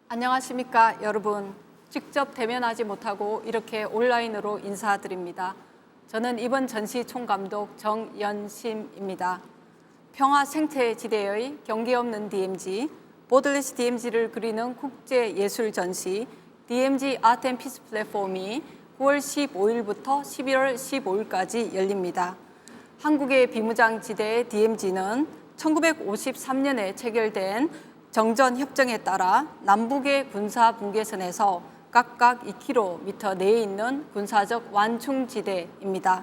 안녕하십니까 여러분. 직접 대면하지 못하고 이렇게 온라인으로 인사드립니다. 저는 이번 전시 총감독 정연심입니다. 평화 생태지대의 경계 없는 DMZ, 보더레스 DMZ를 그리는 국제예술 전시 DMZ 아트 앤 피스 플랫폼이 9월 15일부터 11월 15일까지 열립니다. 한국의 비무장지대 DMZ는 1953년에 체결된 정전협정에 따라 남북의 군사분계선에서 각각 2km 내에 있는 군사적 완충지대입니다.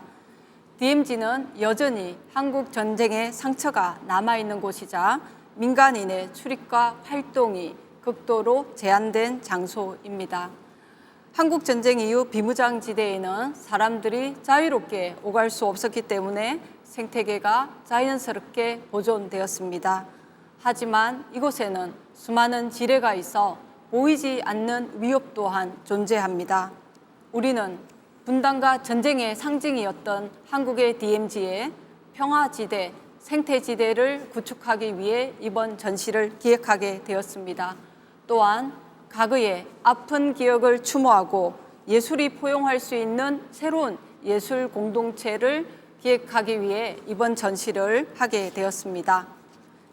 DMZ는 여전히 한국 전쟁의 상처가 남아있는 곳이자 민간인의 출입과 활동이 극도로 제한된 장소입니다. 한국 전쟁 이후 비무장지대에는 사람들이 자유롭게 오갈 수 없었기 때문에 생태계가 자연스럽게 보존되었습니다. 하지만 이곳에는 수많은 지뢰가 있어 보이지 않는 위협 또한 존재합니다. 우리는 분단과 전쟁의 상징이었던 한국의 DMZ의 평화지대, 생태지대를 구축하기 위해 이번 전시를 기획하게 되었습니다. 또한 과거의 아픈 기억을 추모하고 예술이 포용할 수 있는 새로운 예술 공동체를 기획하기 위해 이번 전시를 하게 되었습니다.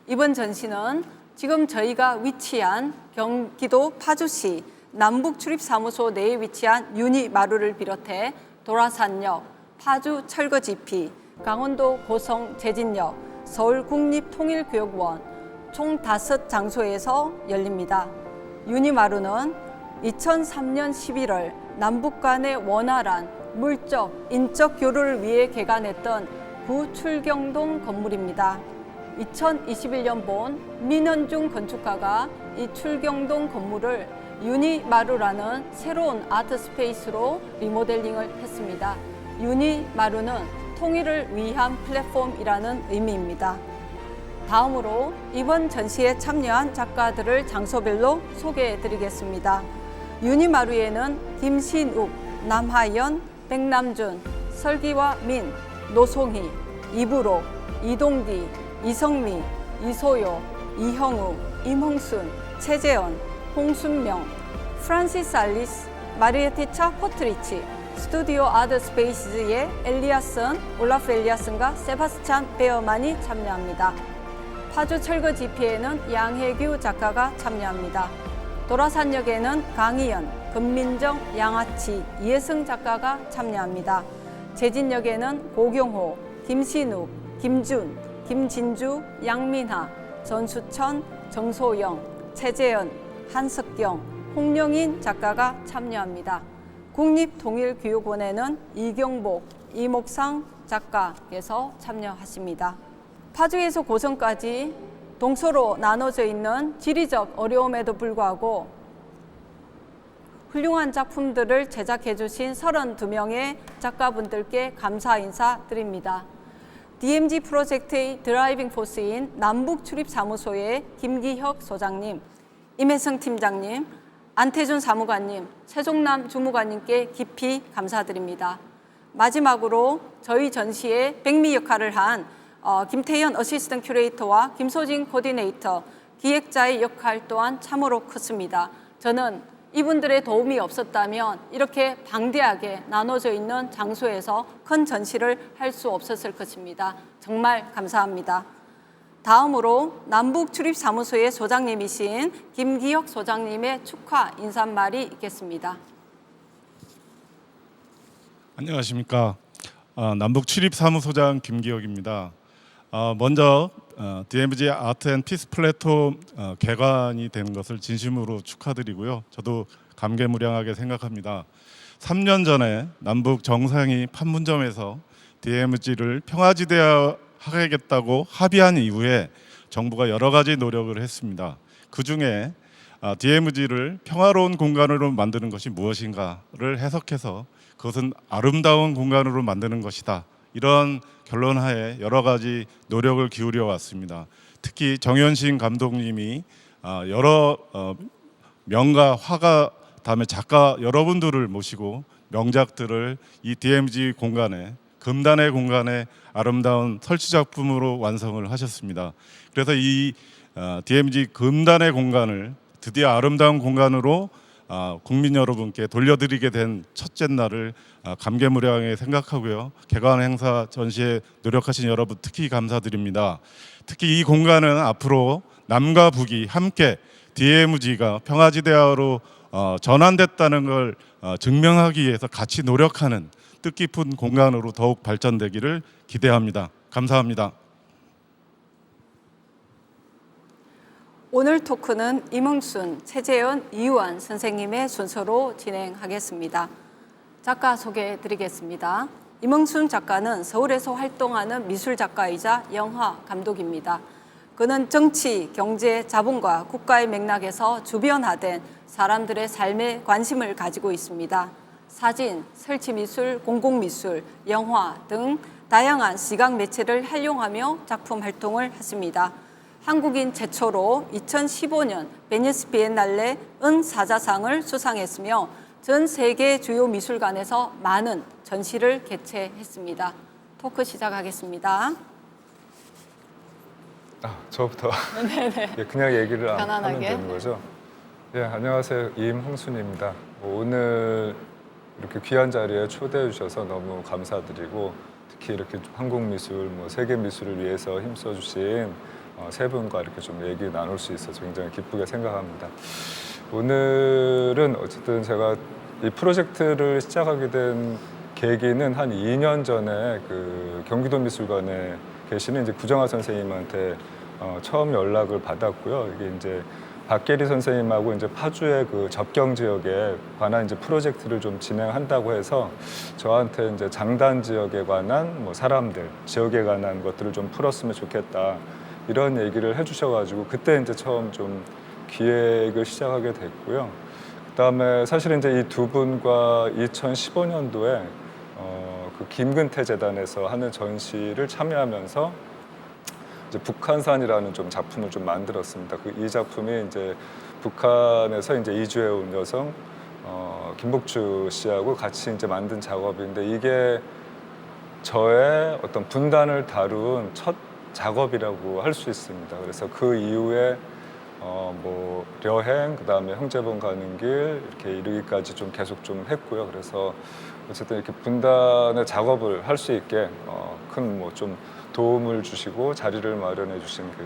이번 전시는 지금 저희가 위치한 경기도 파주시 남북출입사무소 내에 위치한 유니마루를 비롯해 도라산역, 파주철거지피, 강원도 고성 제진역, 서울국립통일교육원 총 5장소에서 열립니다. 유니마루는 2003년 11월 남북 간의 원활한 물적, 인적 교류를 위해 개관했던 구출경동 건물입니다. 2021년 본 민현중 건축가가 이 출경동 건물을 유니마루라는 새로운 아트 스페이스로 리모델링을 했습니다. 유니마루는 통일을 위한 플랫폼이라는 의미입니다. 다음으로 이번 전시에 참여한 작가들을 장소별로 소개해 드리겠습니다. 유니마루에는 김신욱, 남하연, 백남준, 설기와 민, 노송희, 이브로, 이동기, 이성미, 이소요, 이형우, 임홍순, 최재원, 홍순명, 프란시스 알리스, 마리에티차 포트리치, 스튜디오 아트 스페이스의 엘리아슨, 올라프 엘리아슨과 세바스찬 베어만이 참여합니다. 파주 철거 지피에는 양혜규 작가가 참여합니다. 도라산역에는 강희연, 금민정, 양아치, 이혜승 작가가 참여합니다. 제진역에는 고경호, 김신욱, 김준, 김진주, 양민하, 전수천, 정소영, 최재현, 한석경, 홍영인 작가가 참여합니다. 국립통일교육원에는 이경복, 이목상 작가께서 참여하십니다. 파주에서 고성까지 동서로 나눠져 있는 지리적 어려움에도 불구하고 훌륭한 작품들을 제작해 주신 32명의 작가분들께 감사 인사 드립니다. DMZ 프로젝트의 드라이빙 포스인 남북출입사무소의 김기혁 소장님, 임혜성 팀장님, 안태준 사무관님, 최종남 주무관님께 깊이 감사드립니다. 마지막으로 저희 전시에 백미 역할을 한 김태현 어시스턴트 큐레이터와 김소진 코디네이터, 기획자의 역할 또한 참으로 컸습니다. 저는 이분들의 도움이 없었다면 이렇게 방대하게 나눠져 있는 장소에서 큰 전시를 할 수 없었을 것입니다. 정말 감사합니다. 다음으로 남북출입사무소의 소장님이신 김기혁 소장님의 축하 인사말이 있겠습니다. 안녕하십니까. 남북출입사무소장 김기혁입니다. 먼저 DMZ 아트 앤 피스 플랫폼 개관이 된 것을 진심으로 축하드리고요. 저도 감개무량하게 생각합니다. 3년 전에 남북 정상이 판문점에서 DMZ를 평화지대화하겠다고 합의한 이후에 정부가 여러 가지 노력을 했습니다. 그중에 DMZ를 평화로운 공간으로 만드는 것이 무엇인가를 해석해서 그것은 아름다운 공간으로 만드는 것이다. 이런 결론하에 여러 가지 노력을 기울여 왔습니다. 특히 정연신 감독님이 여러 명가, 화가, 다음에 작가 여러분들을 모시고 명작들을 이 DMZ 공간에, 금단의 공간에 아름다운 설치 작품으로 완성을 하셨습니다. 그래서 이 DMZ 금단의 공간을 드디어 아름다운 공간으로 국민 여러분께 돌려드리게 된 첫째 날을 감개무량하게 생각하고요. 개관 행사 전시에 노력하신 여러분 특히 감사드립니다. 특히 이 공간은 앞으로 남과 북이 함께 DMZ가 평화지대화로 전환됐다는 걸 증명하기 위해서 같이 노력하는 뜻깊은 공간으로 더욱 발전되기를 기대합니다. 감사합니다. 오늘 토크는 임흥순, 최재현, 이유한 선생님의 순서로 진행하겠습니다. 작가 소개해 드리겠습니다. 임흥순 작가는 서울에서 활동하는 미술 작가이자 영화 감독입니다. 그는 정치, 경제, 자본과 국가의 맥락에서 주변화된 사람들의 삶에 관심을 가지고 있습니다. 사진, 설치미술, 공공미술, 영화 등 다양한 시각 매체를 활용하며 작품 활동을 했습니다. 한국인 최초로 2015년 베니스 비엔날레 은사자상을 수상했으며 전 세계 주요 미술관에서 많은 전시를 개최했습니다. 토크 시작하겠습니다. 저부터 네네. 그냥 얘기를 하면 편안하게. 되는 거죠? 예, 안녕하세요. 임흥순입니다. 오늘 이렇게 귀한 자리에 초대해 주셔서 너무 감사드리고 특히 이렇게 한국 미술, 세계 미술을 위해서 힘써 주신 세 분과 이렇게 좀 얘기 나눌 수 있어서 굉장히 기쁘게 생각합니다. 오늘은 어쨌든 제가 이 프로젝트를 시작하게 된 계기는 한 2년 전에 그 경기도 미술관에 계시는 이제 구정하 선생님한테 처음 연락을 받았고요. 이게 이제 박계리 선생님하고 이제 파주의 그 접경 지역에 관한 이제 프로젝트를 좀 진행한다고 해서 저한테 이제 장단 지역에 관한 사람들, 지역에 관한 것들을 좀 풀었으면 좋겠다. 이런 얘기를 해주셔가지고 그때 이제 처음 좀 기획을 시작하게 됐고요. 그다음에 사실은 이제 이 두 분과 2015년도에 그 김근태 재단에서 하는 전시를 참여하면서 이제 북한산이라는 좀 작품을 좀 만들었습니다. 이 작품이 이제 북한에서 이제 이주해 온 여성 김복주 씨하고 같이 이제 만든 작업인데 이게 저의 어떤 분단을 다룬 첫 작업이라고 할 수 있습니다. 그래서 그 이후에 여행, 그다음에 형제본 가는 길 이렇게 이르기까지 좀 계속 좀 했고요. 그래서 어쨌든 이렇게 분단의 작업을 할 수 있게 큰 좀 도움을 주시고 자리를 마련해 주신 그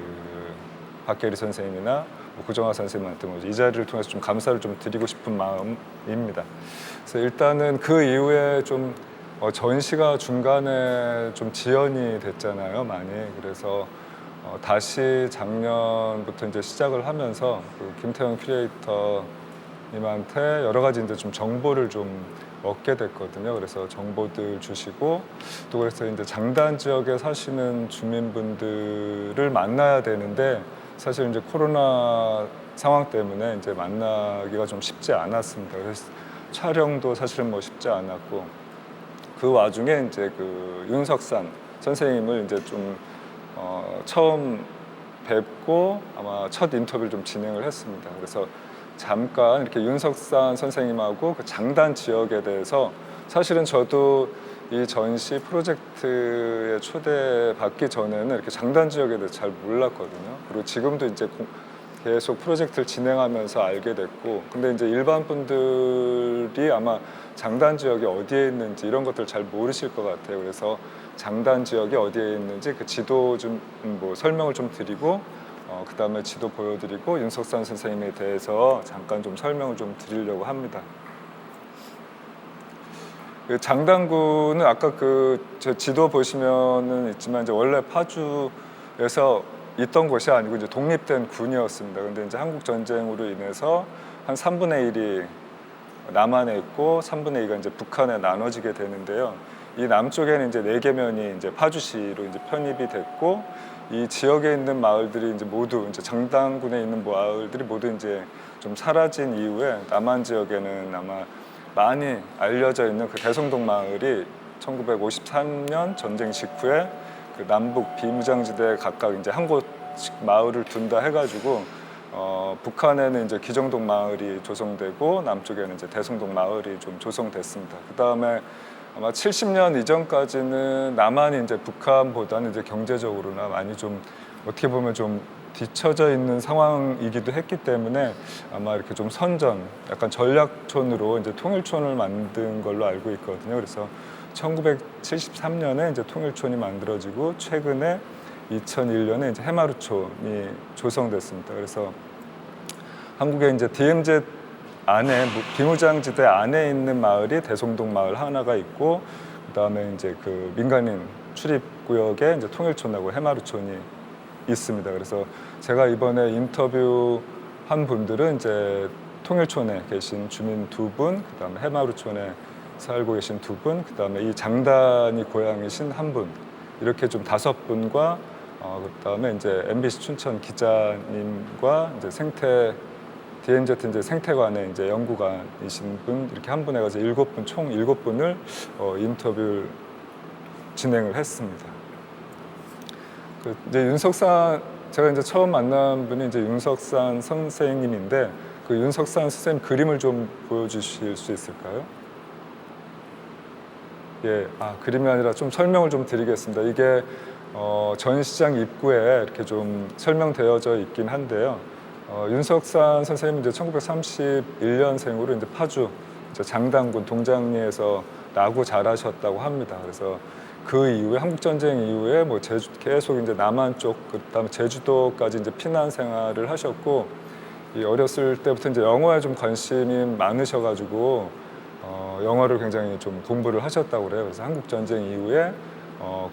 박계리 선생님이나 구정하 선생님한테 이 자리를 통해서 좀 감사를 좀 드리고 싶은 마음입니다. 그래서 일단은 그 이후에 좀 전시가 중간에 좀 지연이 됐잖아요, 많이. 그래서 다시 작년부터 이제 시작을 하면서 그 김태현 큐레이터님한테 여러 가지 이제 좀 정보를 좀 얻게 됐거든요. 그래서 정보들 주시고 또 그래서 이제 장단 지역에 사시는 주민분들을 만나야 되는데 사실 이제 코로나 상황 때문에 이제 만나기가 좀 쉽지 않았습니다. 그래서 촬영도 사실은 쉽지 않았고 그 와중에 이제 그 윤석산 선생님을 이제 좀 처음 뵙고 아마 첫 인터뷰를 좀 진행을 했습니다. 그래서 잠깐 이렇게 윤석산 선생님하고 그 장단 지역에 대해서 사실은 저도 이 전시 프로젝트에 초대받기 전에는 이렇게 장단 지역에 대해서 잘 몰랐거든요. 그리고 지금도 이제 계속 프로젝트를 진행하면서 알게 됐고, 근데 이제 일반 분들이 아마 장단 지역이 어디에 있는지 이런 것들 잘 모르실 것 같아요. 그래서 장단 지역이 어디에 있는지 그 지도 좀 설명을 좀 드리고 그 다음에 지도 보여드리고 윤석산 선생님에 대해서 잠깐 좀 설명을 좀 드리려고 합니다. 그 장단구는 아까 저 지도 보시면은 있지만 이제 원래 파주에서 있던 곳이 아니고 이제 독립된 군이었습니다. 근데 이제 한국 전쟁으로 인해서 한 3분의 1이 남한에 있고 3분의 2가 이제 북한에 나눠지게 되는데요. 이 남쪽에는 이제 4개면이 이제 파주시로 이제 편입이 됐고 이 지역에 있는 마을들이 이제 모두 이제 장단군에 있는 마을들이 모두 이제 좀 사라진 이후에 남한 지역에는 아마 많이 알려져 있는 그 대성동 마을이 1953년 전쟁 직후에 그 남북 비무장지대에 각각 이제 한 곳씩 마을을 둔다 해가지고 북한에는 이제 기정동 마을이 조성되고 남쪽에는 이제 대성동 마을이 좀 조성됐습니다. 그 다음에 아마 70년 이전까지는 남한이 이제 북한보다는 이제 경제적으로나 많이 좀 어떻게 보면 좀 뒤처져 있는 상황이기도 했기 때문에 아마 이렇게 좀 선전, 약간 전략촌으로 이제 통일촌을 만든 걸로 알고 있거든요. 그래서 1973년에 이제 통일촌이 만들어지고 최근에 2001년에 이제 해마루촌이 조성됐습니다. 그래서 한국의 이제 DMZ 안에 비무장지대 안에 있는 마을이 대송동 마을 하나가 있고, 그다음에 이제 그 민간인 출입 구역에 이제 통일촌하고 해마루촌이 있습니다. 그래서 제가 이번에 인터뷰한 분들은 이제 통일촌에 계신 주민 2분, 그다음에 해마루촌에 살고 계신 2분, 그다음에 이 장단이 고향이신 1분, 이렇게 좀 5분과 그다음에 이제 MBC 춘천 기자님과 이제 DMZ 이제 생태관의 이제 연구관이신 분, 이렇게 한 분 해가지고 7분, 총 7분을 인터뷰를 진행을 했습니다. 이제 윤석산, 제가 이제 처음 만난 분이 이제 윤석산 선생님인데, 그 윤석산 선생님 그림을 좀 보여주실 수 있을까요? 예, 그림이 아니라 좀 설명을 좀 드리겠습니다. 이게 전시장 입구에 이렇게 좀 설명되어져 있긴 한데요. 윤석산 선생님은 이제 1931년생으로 이제 파주 이제 장당군 동장리에서 나고 자라셨다고 합니다. 그래서 그 이후에 한국전쟁 이후에 뭐 계속 이제 남한 쪽, 그다음에 제주도까지 이제 피난 생활을 하셨고, 이 어렸을 때부터 이제 영어에 좀 관심이 많으셔가지고 영어를 굉장히 좀 공부를 하셨다고 그래요. 그래서 한국전쟁 이후에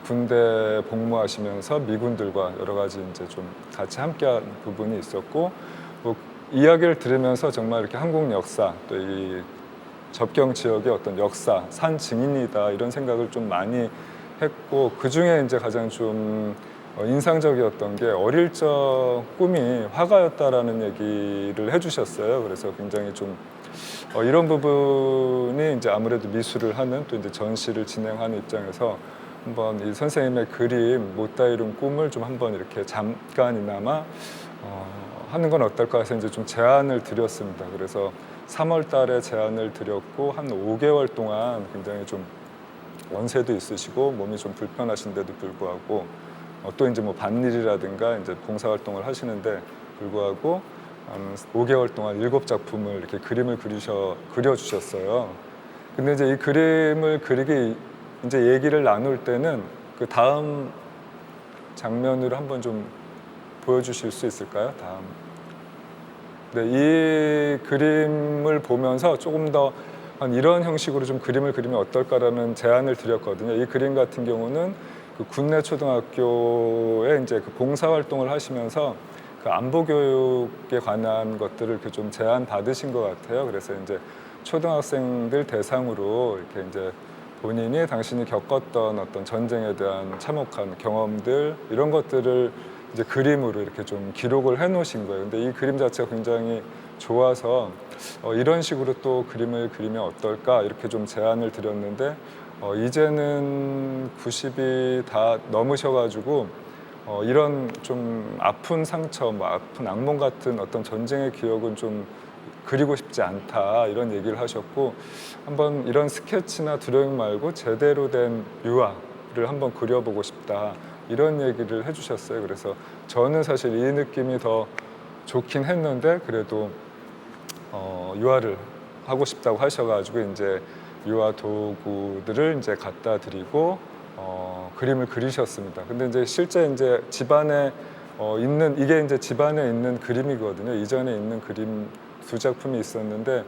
군대 복무하시면서 미군들과 여러 가지 이제 좀 같이 함께한 부분이 있었고, 뭐 이야기를 들으면서 정말 이렇게 한국 역사, 또 이 접경 지역의 어떤 역사, 산 증인이다, 이런 생각을 좀 많이 했고, 그 중에 이제 가장 좀 인상적이었던 게 어릴 적 꿈이 화가였다라는 얘기를 해주셨어요. 그래서 굉장히 좀 이런 부분이 이제 아무래도 미술을 하는, 또 이제 전시를 진행하는 입장에서 한번 이 선생님의 그림, 못다 이룬 꿈을 좀 한번 이렇게 잠깐이나마 하는 건 어떨까 해서 이제 좀 제안을 드렸습니다. 그래서 3월 달에 제안을 드렸고, 한 5개월 동안 굉장히 좀 연세도 있으시고 몸이 좀 불편하신데도 불구하고 또 이제 뭐 밭일이라든가 이제 봉사활동을 하시는데 불구하고 한 5개월 동안 7작품을 이렇게 그림을 그려주셨어요. 근데 이제 이 그림을 그리기 이제 얘기를 나눌 때는 그 다음 장면으로 한번 좀 보여주실 수 있을까요? 다음. 네, 이 그림을 보면서 조금 더 이런 형식으로 좀 그림을 그리면 어떨까라는 제안을 드렸거든요. 이 그림 같은 경우는 그 군내 초등학교에 이제 그 봉사활동을 하시면서 그 안보 교육에 관한 것들을 이렇게 좀 제안 받으신 것 같아요. 그래서 이제 초등학생들 대상으로 이렇게 이제 본인이 당신이 겪었던 어떤 전쟁에 대한 참혹한 경험들, 이런 것들을 이제 그림으로 이렇게 좀 기록을 해 놓으신 거예요. 근데 이 그림 자체가 굉장히 좋아서 이런 식으로 또 그림을 그리면 어떨까, 이렇게 좀 제안을 드렸는데 이제는 90이 다 넘으셔가지고 이런 좀 아픈 상처, 뭐 아픈 악몽 같은 어떤 전쟁의 기억은 좀 그리고 싶지 않다, 이런 얘기를 하셨고, 한번 이런 스케치나 드로잉 말고 제대로 된 유화를 한번 그려보고 싶다, 이런 얘기를 해주셨어요. 그래서 저는 사실 이 느낌이 더 좋긴 했는데, 그래도 유화를 하고 싶다고 하셔가지고 이제 유화 도구들을 이제 갖다 드리고 그림을 그리셨습니다. 근데 이제 실제 이제 집안에 있는, 이게 이제 집안에 있는 그림이거든요. 이전에 있는 그림 2작품이 있었는데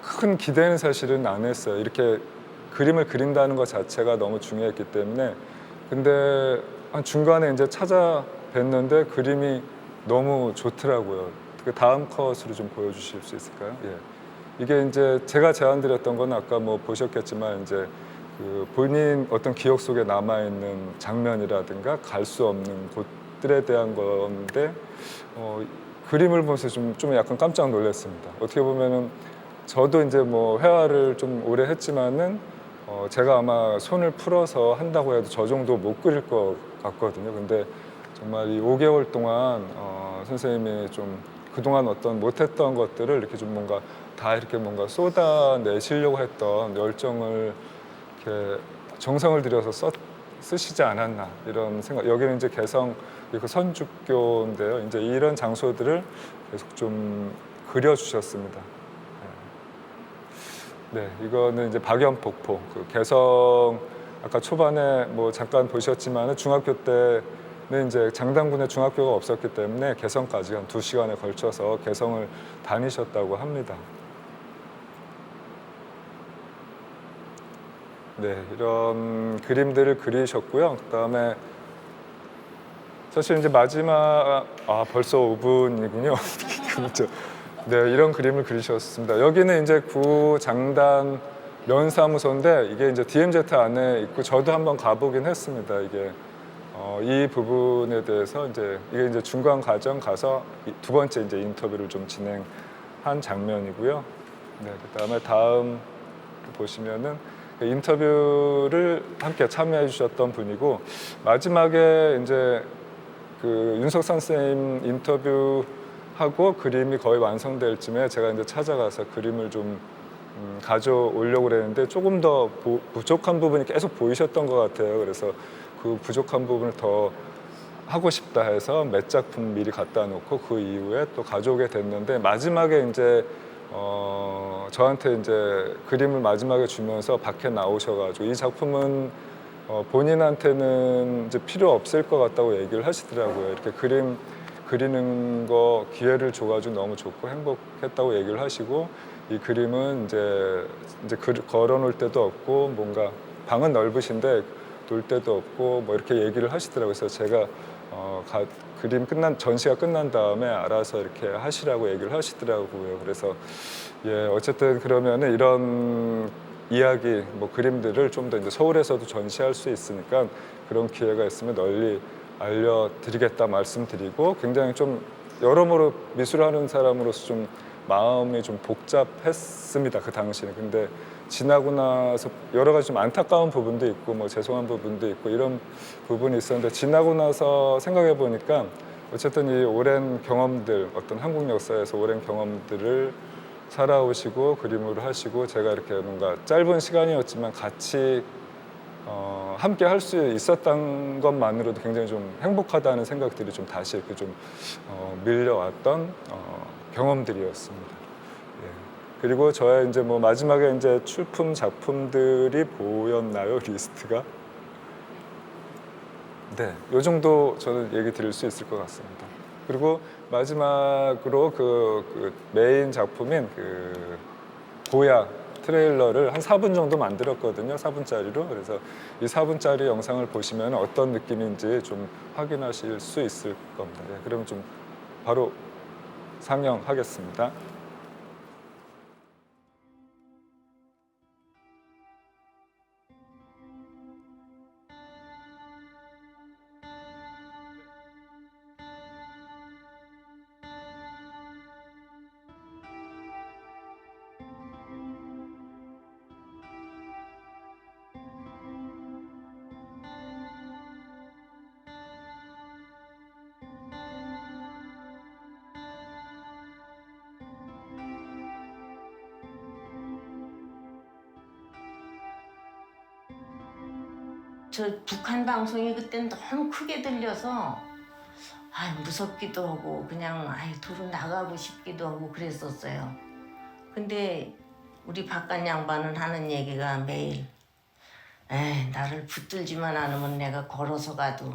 큰 기대는 사실은 안 했어요. 이렇게 그림을 그린다는 것 자체가 너무 중요했기 때문에. 근데 한 중간에 이제 찾아뵀는데 그림이 너무 좋더라고요. 그 다음 컷으로 좀 보여주실 수 있을까요? 예. 이게 이제 제가 제안드렸던 건 아까 뭐 보셨겠지만 이제 그 본인 어떤 기억 속에 남아 있는 장면이라든가 갈 수 없는 곳들에 대한 건데 그림을 보면서 좀 약간 깜짝 놀랐습니다. 어떻게 보면은 저도 이제 뭐 회화를 좀 오래 했지만은 제가 아마 손을 풀어서 한다고 해도 저 정도 못 그릴 것 같거든요. 근데 정말 이 5개월 동안 선생님이 좀 그동안 어떤 못했던 것들을 이렇게 좀 뭔가 다 이렇게 뭔가 쏟아내시려고 했던 열정을 이렇게 정성을 들여서 쓰시지 않았나 이런 생각. 여기는 이제 개성 그 선주교인데요. 이제 이런 장소들을 계속 좀 그려주셨습니다. 네, 이거는 이제 박연폭포. 그 개성 아까 초반에 뭐 잠깐 보셨지만은 중학교 때는 이제 장당군에 중학교가 없었기 때문에 개성까지 한 2시간에 걸쳐서 개성을 다니셨다고 합니다. 네, 이런 그림들을 그리셨고요. 그다음에 사실 이제 마지막 벌써 5분이군요. 그렇죠. 네, 이런 그림을 그리셨습니다. 여기는 이제 구 장당 면사무소인데 이게 이제 DMZ 안에 있고 저도 한번 가보긴 했습니다. 이게 이 부분에 대해서 이게 이제 중간 과정 가서 두 번째 이제 인터뷰를 좀 진행한 장면이고요. 네, 그다음에 다음 보시면은 인터뷰를 함께 참여해 주셨던 분이고 마지막에 이제 그 윤석선 선생님 인터뷰하고 그림이 거의 완성될 쯤에 제가 이제 찾아가서 그림을 좀 가져오려고 그랬는데 조금 더 부족한 부분이 계속 보이셨던 것 같아요. 그래서 그 부족한 부분을 더 하고 싶다 해서 몇 작품 미리 갖다 놓고 그 이후에 또 가져오게 됐는데 마지막에 이제 저한테 이제 그림을 마지막에 주면서 밖에 나오셔가지고 이 작품은 본인한테는 이제 필요 없을 것 같다고 얘기를 하시더라고요. 이렇게 그림 그리는 거 기회를 줘가지고 너무 좋고 행복했다고 얘기를 하시고 이 그림은 이제 걸어 놓을 데도 없고 뭔가 방은 넓으신데 놀 데도 없고 뭐 이렇게 얘기를 하시더라고요. 그래서 제가 그림 전시가 끝난 다음에 알아서 이렇게 하시라고 얘기를 하시더라고요. 그래서 예, 어쨌든 그러면은 이런 이야기, 뭐 그림들을 좀 더 이제 서울에서도 전시할 수 있으니까 그런 기회가 있으면 널리 알려드리겠다 말씀드리고 굉장히 좀 여러모로 미술하는 사람으로서 좀 마음이 좀 복잡했습니다. 그 당시에는. 근데 지나고 나서 여러 가지 좀 안타까운 부분도 있고 뭐 죄송한 부분도 있고 이런 부분이 있었는데 지나고 나서 생각해 보니까 어쨌든 이 오랜 경험들 어떤 한국 역사에서 오랜 경험들을 살아오시고 그림으로 하시고 제가 이렇게 뭔가 짧은 시간이었지만 같이 함께 할 수 있었던 것만으로도 굉장히 좀 행복하다는 생각들이 좀 다시 이렇게 좀 밀려왔던 경험들이었습니다. 예. 그리고 저의 이제 뭐 마지막에 이제 출품 작품들이 보였나요? 리스트가? 네, 요 정도 저는 얘기 드릴 수 있을 것 같습니다. 그리고 마지막으로 그 메인 작품인 그 고야 트레일러를 한 4분 정도 만들었거든요. 4분짜리로. 그래서 이 4분짜리 영상을 보시면 어떤 느낌인지 좀 확인하실 수 있을 겁니다. 네, 그럼 좀 바로 상영하겠습니다. 저 북한 방송이 그때 너무 크게 들려서 무섭기도 하고 그냥 도로 나가고 싶기도 하고 그랬었어요. 근데 우리 바깥 양반은 하는 얘기가 매일 나를 붙들지만 않으면 내가 걸어서 가도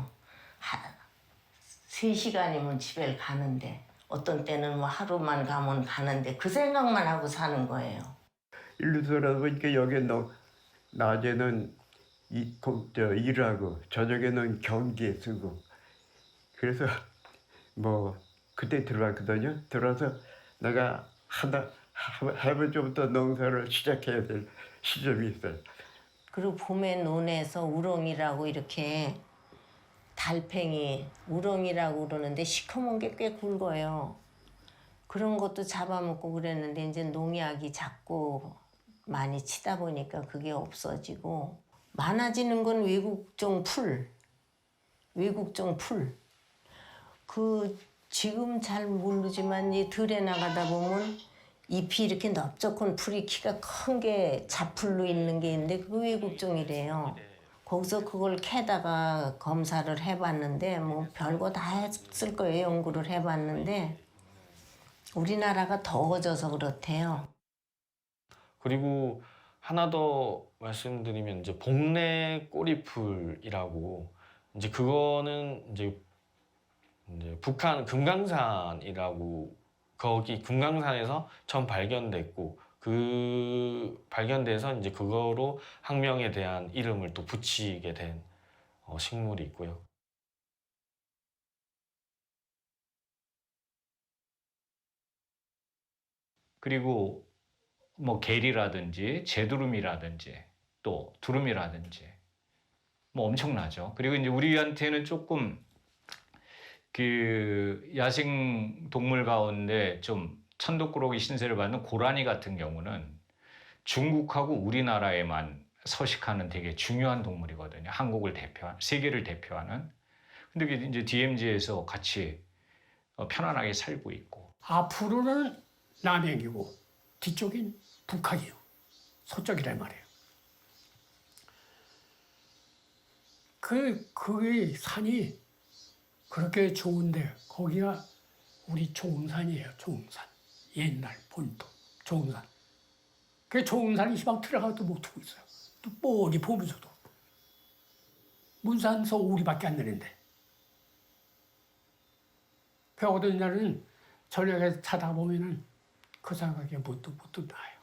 3시간이면 집에 가는데 어떤 때는 뭐 하루만 가면 가는데 그 생각만 하고 사는 거예요. 일로 돌아보니까 여기 낮에는 일하고 저녁에는 경기에 쓰고 그래서 뭐 그때 들어왔거든요. 들어와서 내가 해물부터 농사를 시작해야 될 시점이 있어요. 그리고 봄에 논에서 우렁이라고 이렇게 달팽이 우렁이라고 그러는데 시커먼 게 꽤 굵어요. 그런 것도 잡아먹고 그랬는데 이제 농약이 자꾸 많이 치다 보니까 그게 없어지고 많아지는 건 외국종 풀. 그 지금 잘 모르지만 이 들에 나가다 보면 잎이 이렇게 넓적한 풀이 키가 큰 게 자풀로 있는 게 있는데 그 외국종이래요. 거기서 그걸 캐다가 검사를 해봤는데 뭐 별거 다 했을 거예요. 연구를 해봤는데 우리나라가 더워져서 그렇대요. 그리고 하나 더 말씀드리면 이제 복례 꼬리풀이라고 이제 그거는 이제 북한 금강산이라고 거기 금강산에서 처음 발견됐고 그 발견돼서 이제 그거로 학명에 대한 이름을 또 붙이게 된 식물이 있고요. 그리고 뭐 게리라든지 제두름이라든지 또 두름이라든지 뭐 엄청나죠. 그리고 이제 우리한테는 조금 그 야생 동물 가운데 좀 천덕꾸러기 신세를 받는 고라니 같은 경우는 중국하고 우리나라에만 서식하는 되게 중요한 동물이거든요. 한국을 대표한, 세계를 대표하는. 근데 이제 DMZ에서 같이 편안하게 살고 있고. 앞으로는 남양이고 뒤쪽인 북한이요. 서쪽이란 말이에요. 그 산이 그렇게 좋은데 거기가 우리 조응산이에요. 조응산. 옛날 본토 조응산. 그 조응산이 시방 들어가도 못하고 있어요. 또 뻔히 보면서도. 문산 서울이밖에 안 되는데. 그 어떤 날은 저녁에 자다 보면은 그 생각에 못 나요.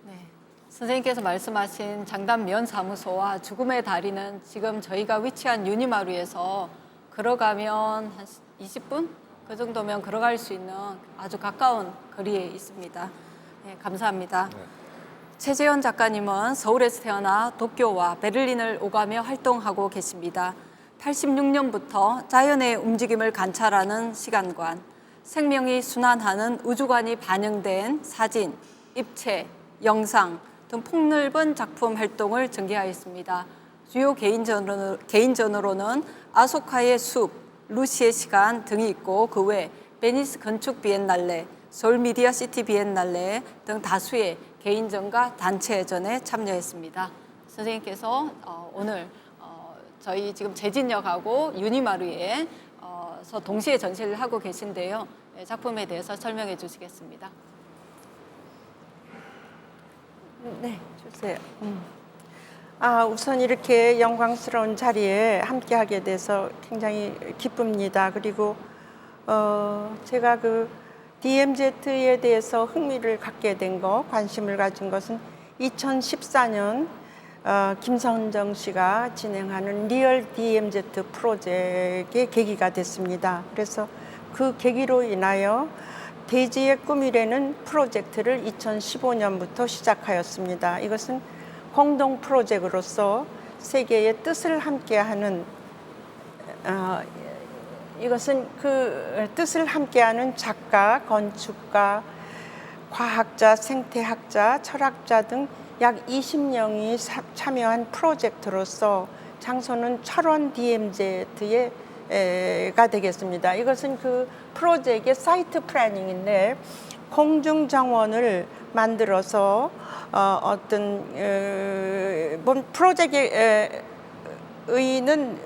네. 선생님께서 말씀하신 장담면 사무소와 죽음의 다리는 지금 저희가 위치한 유니마루에서 걸어가면 한 20분? 그 정도면 걸어갈 수 있는 아주 가까운 거리에 있습니다. 네, 감사합니다. 네. 최재현 작가님은 서울에서 태어나 도쿄와 베를린을 오가며 활동하고 계십니다. 86년부터 자연의 움직임을 관찰하는 시간관, 생명이 순환하는 우주관이 반영된 사진, 입체, 영상 등 폭넓은 작품 활동을 전개하였습니다. 주요 개인전으로는 아소카의 숲, 루시의 시간 등이 있고 그 외 베니스 건축 비엔날레, 서울 미디어 시티 비엔날레 등 다수의 개인전과 단체전에 참여했습니다. 선생님께서 오늘 저희 지금 제진역하고 유니마루에 동시에 전시를 하고 계신데요. 작품에 대해서 설명해 주시겠습니다. 네, 주세요. 우선 이렇게 영광스러운 자리에 함께하게 돼서 굉장히 기쁩니다. 그리고 제가 그 DMZ에 대해서 흥미를 갖게 된 거, 관심을 가진 것은 2014년 김선정 씨가 진행하는 리얼 DMZ 프로젝트의 계기가 됐습니다. 그래서 그 계기로 인하여 대지의 꿈이라는 프로젝트를 2015년부터 시작하였습니다. 이것은 공동 프로젝트로서 세계의 뜻을 함께하는 이것은 그 뜻을 함께하는 작가, 건축가, 과학자, 생태학자, 철학자 등 약 20명이 참여한 프로젝트로서 장소는 철원 DMZ가 되겠습니다. 이것은 그 프로젝트의 사이트 플래닝인데 공중 정원을 만들어서 어떤 프로젝트의 의는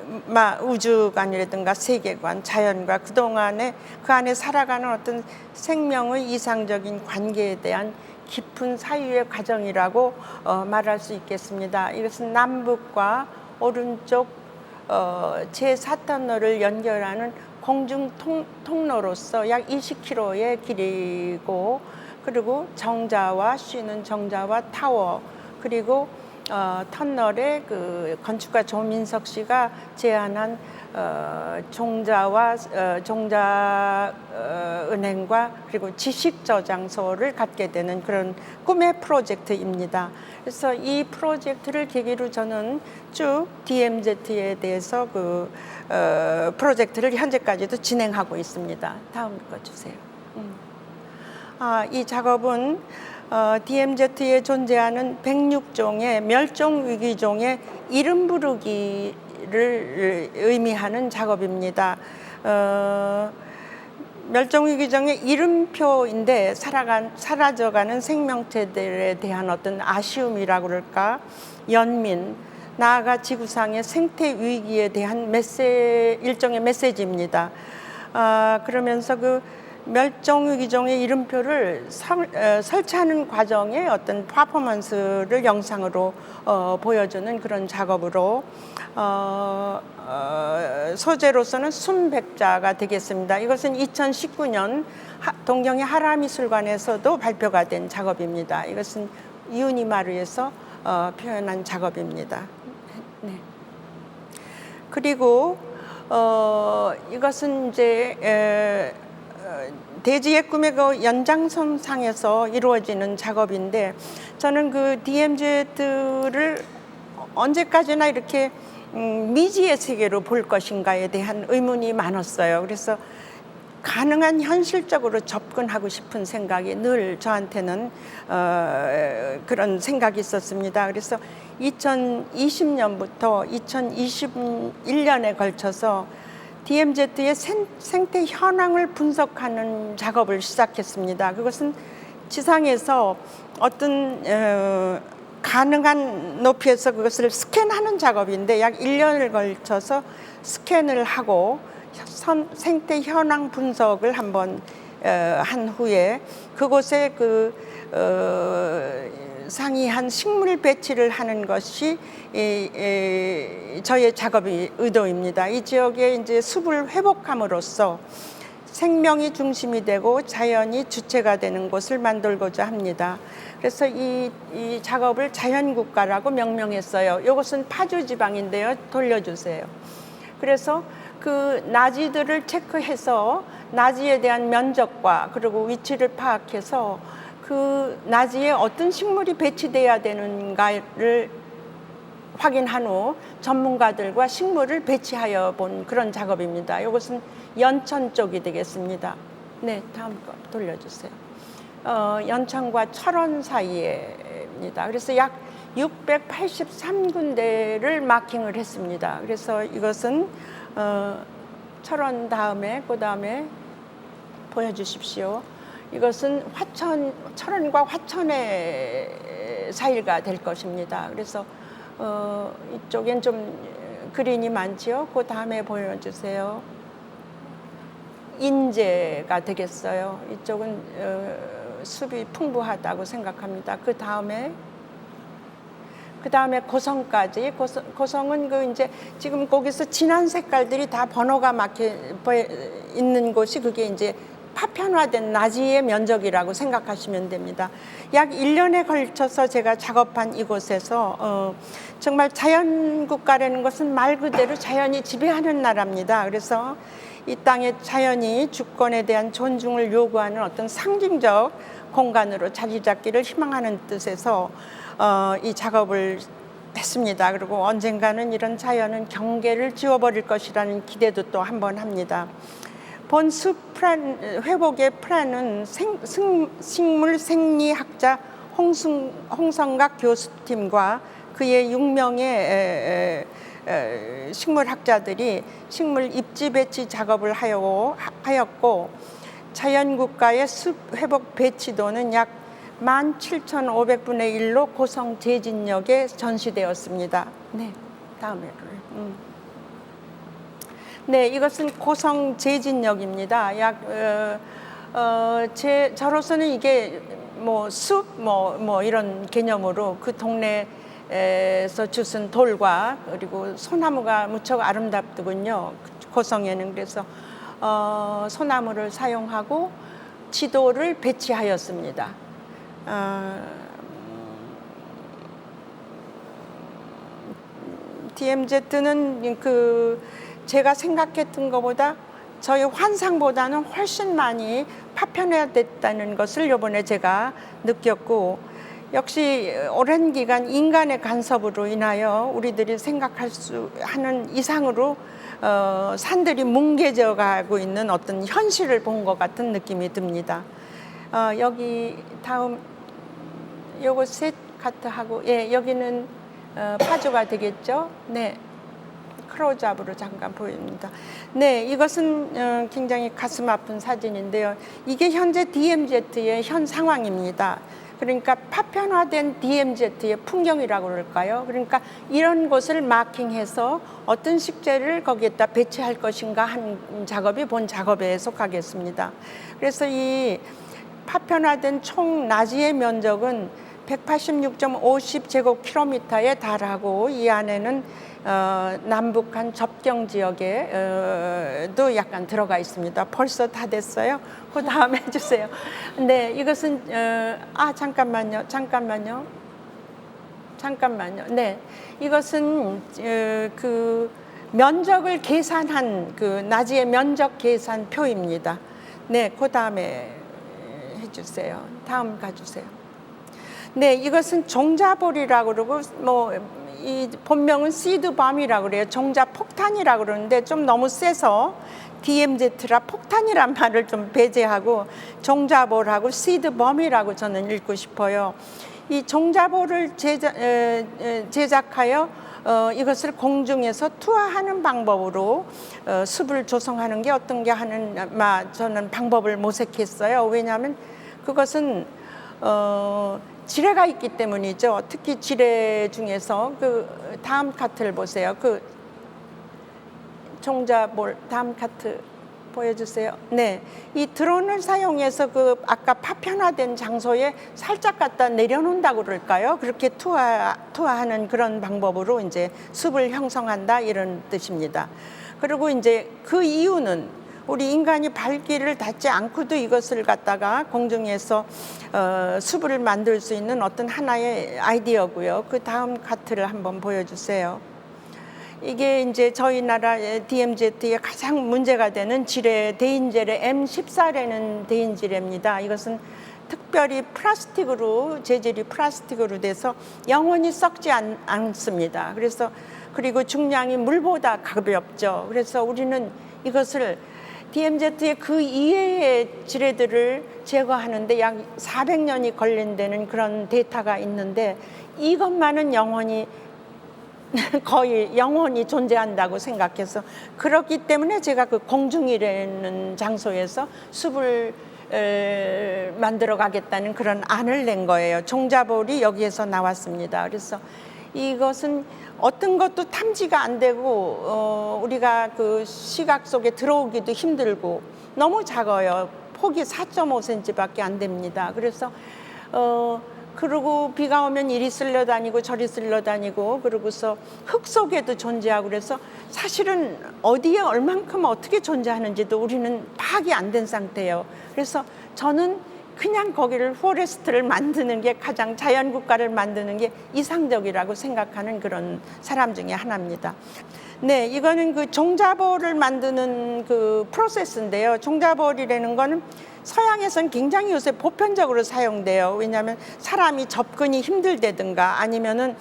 우주관이라든가 세계관, 자연과 그동안에 그 안에 살아가는 어떤 생명의 이상적인 관계에 대한 깊은 사유의 과정이라고 말할 수 있겠습니다. 이것은 남북과 오른쪽 제4터널을 연결하는 공중 통로로서 약 20km의 길이고, 그리고 정자와 쉬는 정자와 타워, 그리고 터널에 그 건축가 조민석 씨가 제안한 종자와 종자은행과 그리고 지식저장소를 갖게 되는 그런 꿈의 프로젝트입니다. 그래서 이 프로젝트를 계기로 저는 쭉 DMZ에 대해서 프로젝트를 현재까지도 진행하고 있습니다. 다음 거 주세요. 이 작업은 DMZ에 존재하는 106종의 멸종위기종의 이름 부르기를 의미하는 작업입니다. 멸종위기종의 이름표인데 사라져가는 생명체들에 대한 어떤 아쉬움이라고 그럴까, 연민, 나아가 지구상의 생태 위기에 대한 일종의 메시지입니다. 그러면서 그 멸종위기종의 이름표를 설치하는 과정의 어떤 퍼포먼스를 영상으로 보여주는 그런 작업으로 소재로서는 순백자가 되겠습니다. 이것은 2019년 동경의 하라미술관에서도 발표가 된 작업입니다. 이것은 유니마루에서 표현한 작업입니다. 네. 그리고 이것은 이제 대지의 꿈의 그 연장선상에서 이루어지는 작업인데, 저는 그 DMZ를 언제까지나 이렇게 미지의 세계로 볼 것인가에 대한 의문이 많았어요. 그래서 가능한 현실적으로 접근하고 싶은 생각이 늘 저한테는 그런 생각이 있었습니다. 그래서 2020년부터 2021년에 걸쳐서 DMZ의 생태 현황을 분석하는 작업을 시작했습니다. 그것은 지상에서 어떤 가능한 높이에서 그것을 스캔하는 작업인데, 약 1년을 걸쳐서 스캔을 하고 생태 현황 분석을 한번 한 후에 그곳에 상이한 식물 배치를 하는 것이 저의 작업의 의도입니다. 이 지역의 이제 숲을 회복함으로써 생명이 중심이 되고 자연이 주체가 되는 곳을 만들고자 합니다. 그래서 이 작업을 자연국가라고 명명했어요. 이것은 파주 지방인데요. 돌려주세요. 그래서 그 나지들을 체크해서 나지에 대한 면적과 그리고 위치를 파악해서 그 나지에 어떤 식물이 배치돼야 되는가를 확인한 후 전문가들과 식물을 배치하여 본 그런 작업입니다. 이것은 연천 쪽이 되겠습니다. 네, 다음 거 돌려주세요. 연천과 철원 사이에입니다. 그래서 약 683군데를 마킹을 했습니다. 그래서 이것은 철원 다음에 그 다음에 보여주십시오. 이것은 철원과 화천의 사이가 될 것입니다. 그래서 이쪽엔 좀 그린이 많지요. 그 다음에 보여주세요. 인제가 되겠어요. 이쪽은 숲이 풍부하다고 생각합니다. 그 다음에 고성까지. 고성은 이제 지금 거기서 진한 색깔들이 다 번호가 막혀 있는 곳이 그게 이제 파편화된 나지의 면적이라고 생각하시면 됩니다. 약 1년에 걸쳐서 제가 작업한 이곳에서 정말 자연국가라는 것은 말 그대로 자연이 지배하는 나라입니다. 그래서 이 땅의 자연이 주권에 대한 존중을 요구하는 어떤 상징적 공간으로 자리 잡기를 희망하는 뜻에서 이 작업을 했습니다. 그리고 언젠가는 이런 자연은 경계를 지워버릴 것이라는 기대도 또 한번 합니다. 본 숲 회복의 플랜은 식물 생리학자 홍성각 교수팀과 그의 6명의 식물학자들이 식물 입지 배치 작업을 하였고 자연국가의 숲 회복 배치도는 약 17,500분의 1로 고성 제진역에 전시되었습니다. 네, 다음에를. 네, 이것은 고성 제진역입니다. 저로서는 이게 숲 이런 개념으로 그 동네에서 주신 돌과 그리고 소나무가 무척 아름답더군요. 고성에는. 그래서 소나무를 사용하고 지도를 배치하였습니다. DMZ는 제가 생각했던 것보다 저희 환상보다는 훨씬 많이 파편화됐다는 것을 이번에 제가 느꼈고, 역시 오랜 기간 인간의 간섭으로 인하여 우리들이 생각할 수 하는 이상으로 산들이 뭉개져 가고 있는 어떤 현실을 본 것 같은 느낌이 듭니다. 여기 다음 요거 셋 카트하고, 예, 여기는 파주가 되겠죠. 네, 클로즈업으로 잠깐 보입니다. 네, 이것은 굉장히 가슴 아픈 사진인데요. 이게 현재 DMZ의 현 상황입니다. 그러니까 파편화된 DMZ의 풍경이라고 그럴까요? 그러니까 이런 곳을 마킹해서 어떤 식재를 거기에다 배치할 것인가 한 작업이 본 작업에 속하겠습니다. 그래서 이 파편화된 총 나지의 면적은 186.50제곱킬로미터에 달하고, 이 안에는 남북한 접경 지역에도 약간 들어가 있습니다. 벌써 다 됐어요? 그 다음 해주세요. 네, 이것은 잠깐만요. 네, 이것은 그 면적을 계산한 그 나지의 면적 계산표입니다. 네, 그 다음에 해주세요. 다음 가주세요. 네, 이것은 종자볼이라고 그러고, 이 본명은 시드밤이라고 그래요. 종자 폭탄이라고 그러는데 좀 너무 세서 DMZ라 폭탄이란 말을 좀 배제하고 종자볼하고 시드밤이라고 저는 읽고 싶어요. 이 종자볼을 제작하여 이것을 공중에서 투하하는 방법으로 숲을 조성하는 게 어떤가 하는 저는 방법을 모색했어요. 왜냐하면 그것은 지뢰가 있기 때문이죠. 특히 지뢰 중에서 그 다음 카트를 보세요. 그 종자볼 다음 카트 보여주세요. 네, 이 드론을 사용해서 그 아까 파편화된 장소에 살짝 갖다 내려놓는다고 그럴까요? 그렇게 투하하는 그런 방법으로 이제 숲을 형성한다, 이런 뜻입니다. 그리고 이제 그 이유는 우리 인간이 발길을 닿지 않고도 이것을 갖다가 공중에서 숲을 만들 수 있는 어떤 하나의 아이디어고요. 그 다음 카트를 한번 보여주세요. 이게 이제 저희 나라 DMZ의 가장 문제가 되는 지뢰, 대인지뢰 M14라는 대인지뢰입니다. 이것은 특별히 플라스틱으로, 재질이 플라스틱으로 돼서 영원히 썩지 않습니다. 그리고 중량이 물보다 가볍죠. 그래서 우리는 이것을 DMZ의 그 이외의 지뢰들을 제거하는데 약 400년이 걸린다는 그런 데이터가 있는데, 이것만은 거의 영원히 존재한다고 생각해서, 그렇기 때문에 제가 그 공중이라는 장소에서 숲을 만들어 가겠다는 그런 안을 낸 거예요. 종자볼이 여기에서 나왔습니다. 그래서 이것은 어떤 것도 탐지가 안 되고 우리가 그 시각 속에 들어오기도 힘들고 너무 작아요. 폭이 4.5cm밖에 안 됩니다. 그래서 그리고 비가 오면 이리 쓸려다니고 저리 쓸려다니고, 그러고서 흙 속에도 존재하고, 그래서 사실은 어디에 얼만큼 어떻게 존재하는지도 우리는 파악이 안 된 상태예요. 그래서 저는 그냥 거기를 포레스트를 만드는 게, 가장 자연국가를 만드는 게 이상적이라고 생각하는 그런 사람 중에 하나입니다. 네, 이거는 그 종자볼을 만드는 그 프로세스인데요. 종자볼이라는 거는 서양에서는 굉장히 요새 보편적으로 사용돼요. 왜냐하면 사람이 접근이 힘들다든가 아니면은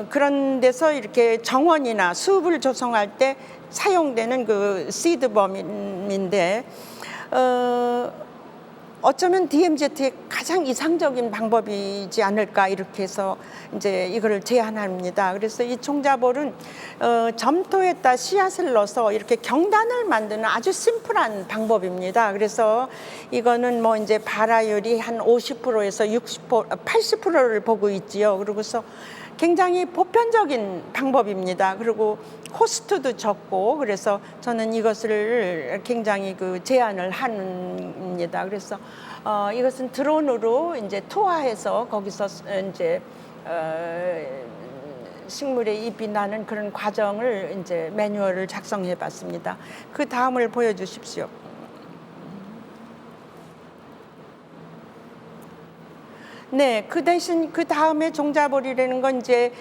그런 데서 이렇게 정원이나 숲을 조성할 때 사용되는 그 시드범인데, 어쩌면 DMZ의 가장 이상적인 방법이지 않을까, 이렇게 해서 이제 이거를 제안합니다. 그래서 이 종자볼은 점토에다 씨앗을 넣어서 이렇게 경단을 만드는 아주 심플한 방법입니다. 그래서 이거는 뭐 이제 발화율이 한 50%에서 60%, 80%를 보고 있지요. 그러고서 굉장히 보편적인 방법입니다. 그리고 코스트도 적고, 그래서 저는 이것을 굉장히 그 제안을 합니다. 그래서 이것은 드론으로 이제 투하해서 거기서 이제 식물에 잎이 나는 그런 과정을 이제 매뉴얼을 작성해 봤습니다. 그 다음을 보여주십시오. 네, 그 대신 그 다음에 종자벌이라는 건 이제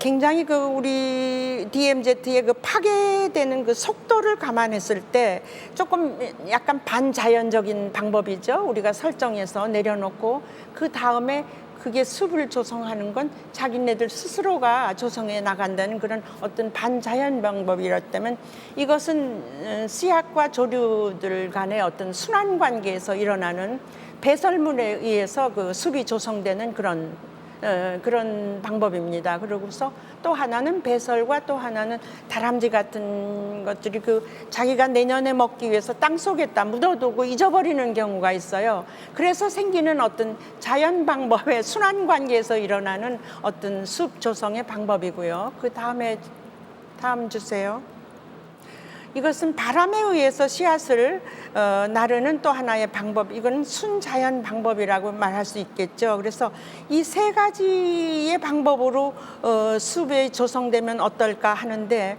굉장히 그 우리 DMZ의 그 파괴되는 그 속도를 감안했을 때 조금 약간 반자연적인 방법이죠. 우리가 설정해서 내려놓고 그 다음에 그게 숲을 조성하는 건 자기네들 스스로가 조성해 나간다는 그런 어떤 반자연 방법이었다면, 이것은 씨앗과 조류들 간의 어떤 순환 관계에서 일어나는 배설물에 의해서 그 숲이 조성되는 그런 방법입니다. 그러고서 또 하나는 배설과 또 하나는 다람쥐 같은 것들이 그 자기가 내년에 먹기 위해서 땅 속에다 묻어두고 잊어버리는 경우가 있어요. 그래서 생기는 어떤 자연 방법의 순환 관계에서 일어나는 어떤 숲 조성의 방법이고요. 그 다음에 다음 주세요. 이것은 바람에 의해서 씨앗을 나르는 또 하나의 방법, 이건 순자연 방법이라고 말할 수 있겠죠. 그래서 이 세 가지의 방법으로 숲이 조성되면 어떨까 하는데,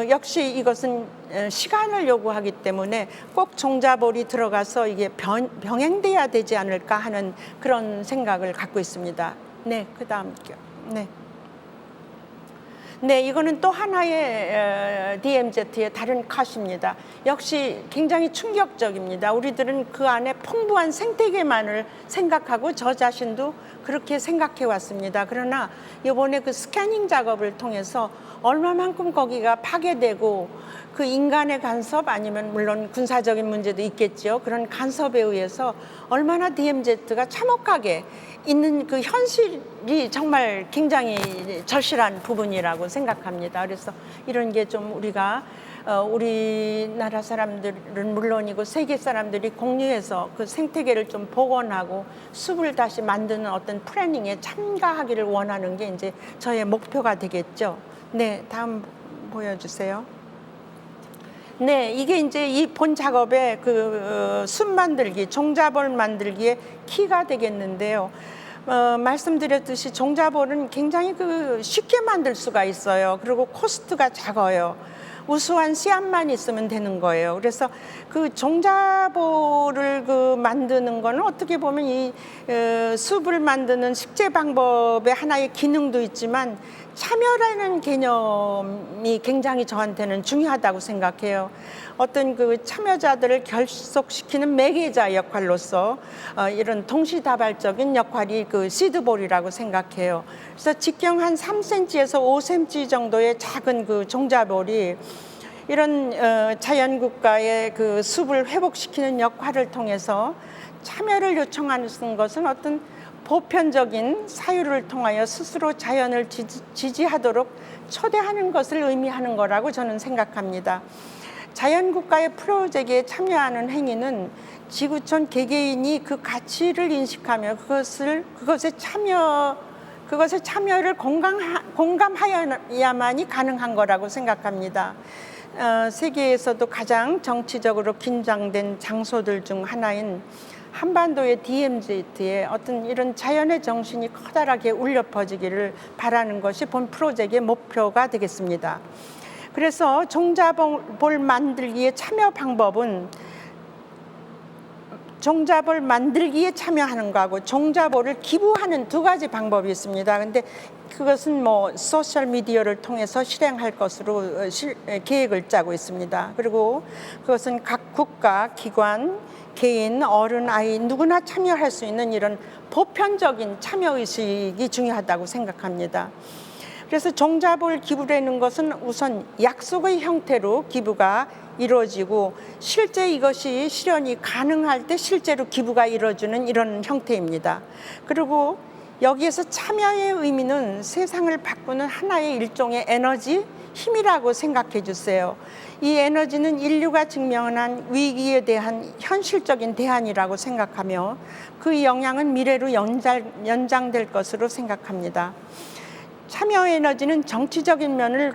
역시 이것은 시간을 요구하기 때문에 꼭 종자벌이 들어가서 이게 병행돼야 되지 않을까 하는 그런 생각을 갖고 있습니다. 네, 그 다음요. 네. 네, 이거는 또 하나의 DMZ의 다른 컷입니다. 역시 굉장히 충격적입니다. 우리들은 그 안에 풍부한 생태계만을 생각하고 저 자신도 그렇게 생각해 왔습니다. 그러나 이번에 그 스캐닝 작업을 통해서 얼마만큼 거기가 파괴되고 그 인간의 간섭 아니면 물론 군사적인 문제도 있겠죠. 그런 간섭에 의해서 얼마나 DMZ가 참혹하게 있는 그 현실이 정말 굉장히 절실한 부분이라고 생각합니다. 그래서 이런 게 좀 우리가 우리나라 사람들은 물론이고 세계 사람들이 공유해서 그 생태계를 좀 복원하고 숲을 다시 만드는 어떤 플래닝에 참가하기를 원하는 게 이제 저의 목표가 되겠죠. 네, 다음 보여주세요. 네, 이게 이제 이 본 작업의 그 숲 만들기, 종자벌 만들기의 키가 되겠는데요. 말씀드렸듯이 종자벌은 굉장히 그 쉽게 만들 수가 있어요. 그리고 코스트가 작아요. 우수한 씨앗만 있으면 되는 거예요. 그래서 그 종자벌을 그 만드는 거는 어떻게 보면 이 숲을 만드는 식재 방법의 하나의 기능도 있지만 참여라는 개념이 굉장히 저한테는 중요하다고 생각해요. 어떤 그 참여자들을 결속시키는 매개자 역할로서 이런 동시다발적인 역할이 그 시드볼이라고 생각해요. 그래서 직경 한 3cm에서 5cm 정도의 작은 그 종자볼이 이런 자연국가의 그 숲을 회복시키는 역할을 통해서 참여를 요청하는 것은 어떤 보편적인 사유를 통하여 스스로 자연을 지지하도록 초대하는 것을 의미하는 거라고 저는 생각합니다. 자연국가의 프로젝트에 참여하는 행위는 지구촌 개개인이 그 가치를 인식하며 그것의 참여를 공감하여야만이 가능한 거라고 생각합니다. 세계에서도 가장 정치적으로 긴장된 장소들 중 하나인 한반도의 DMZ에 어떤 이런 자연의 정신이 커다랗게 울려 퍼지기를 바라는 것이 본 프로젝트의 목표가 되겠습니다. 그래서 종자벌 만들기의 참여 방법은 종자벌 만들기에 참여하는 거하고 종자벌을 기부하는 두 가지 방법이 있습니다. 근데 그것은 뭐 소셜 미디어를 통해서 실행할 것으로 계획을 짜고 있습니다. 그리고 그것은 각 국가, 기관, 개인, 어른, 아이 누구나 참여할 수 있는 이런 보편적인 참여의식이 중요하다고 생각합니다. 그래서 종자벌 기부라는 것은 우선 약속의 형태로 기부가 이루어지고 실제 이것이 실현이 가능할 때 실제로 기부가 이루어지는 이런 형태입니다. 그리고 여기에서 참여의 의미는 세상을 바꾸는 하나의 일종의 에너지, 힘이라고 생각해 주세요. 이 에너지는 인류가 증명한 위기에 대한 현실적인 대안이라고 생각하며 그 영향은 미래로 연장될 것으로 생각합니다. 참여 에너지는 정치적인 면을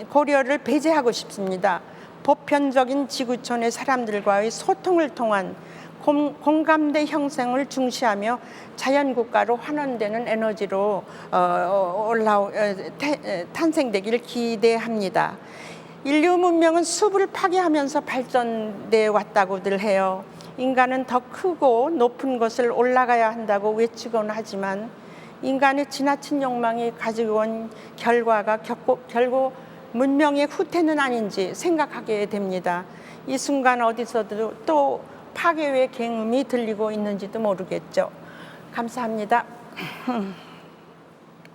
고려를 배제하고 싶습니다. 보편적인 지구촌의 사람들과의 소통을 통한 공감대 형성을 중시하며 자연국가로 환원되는 에너지로 탄생되기를 기대합니다. 인류 문명은 숲을 파괴하면서 발전돼 왔다고들 해요. 인간은 더 크고 높은 곳을 올라가야 한다고 외치곤 하지만 인간의 지나친 욕망이 가지고 온 결과가 결국 문명의 후퇴는 아닌지 생각하게 됩니다. 이 순간 어디서도 또 파괴의 경음이 들리고 있는지도 모르겠죠. 감사합니다.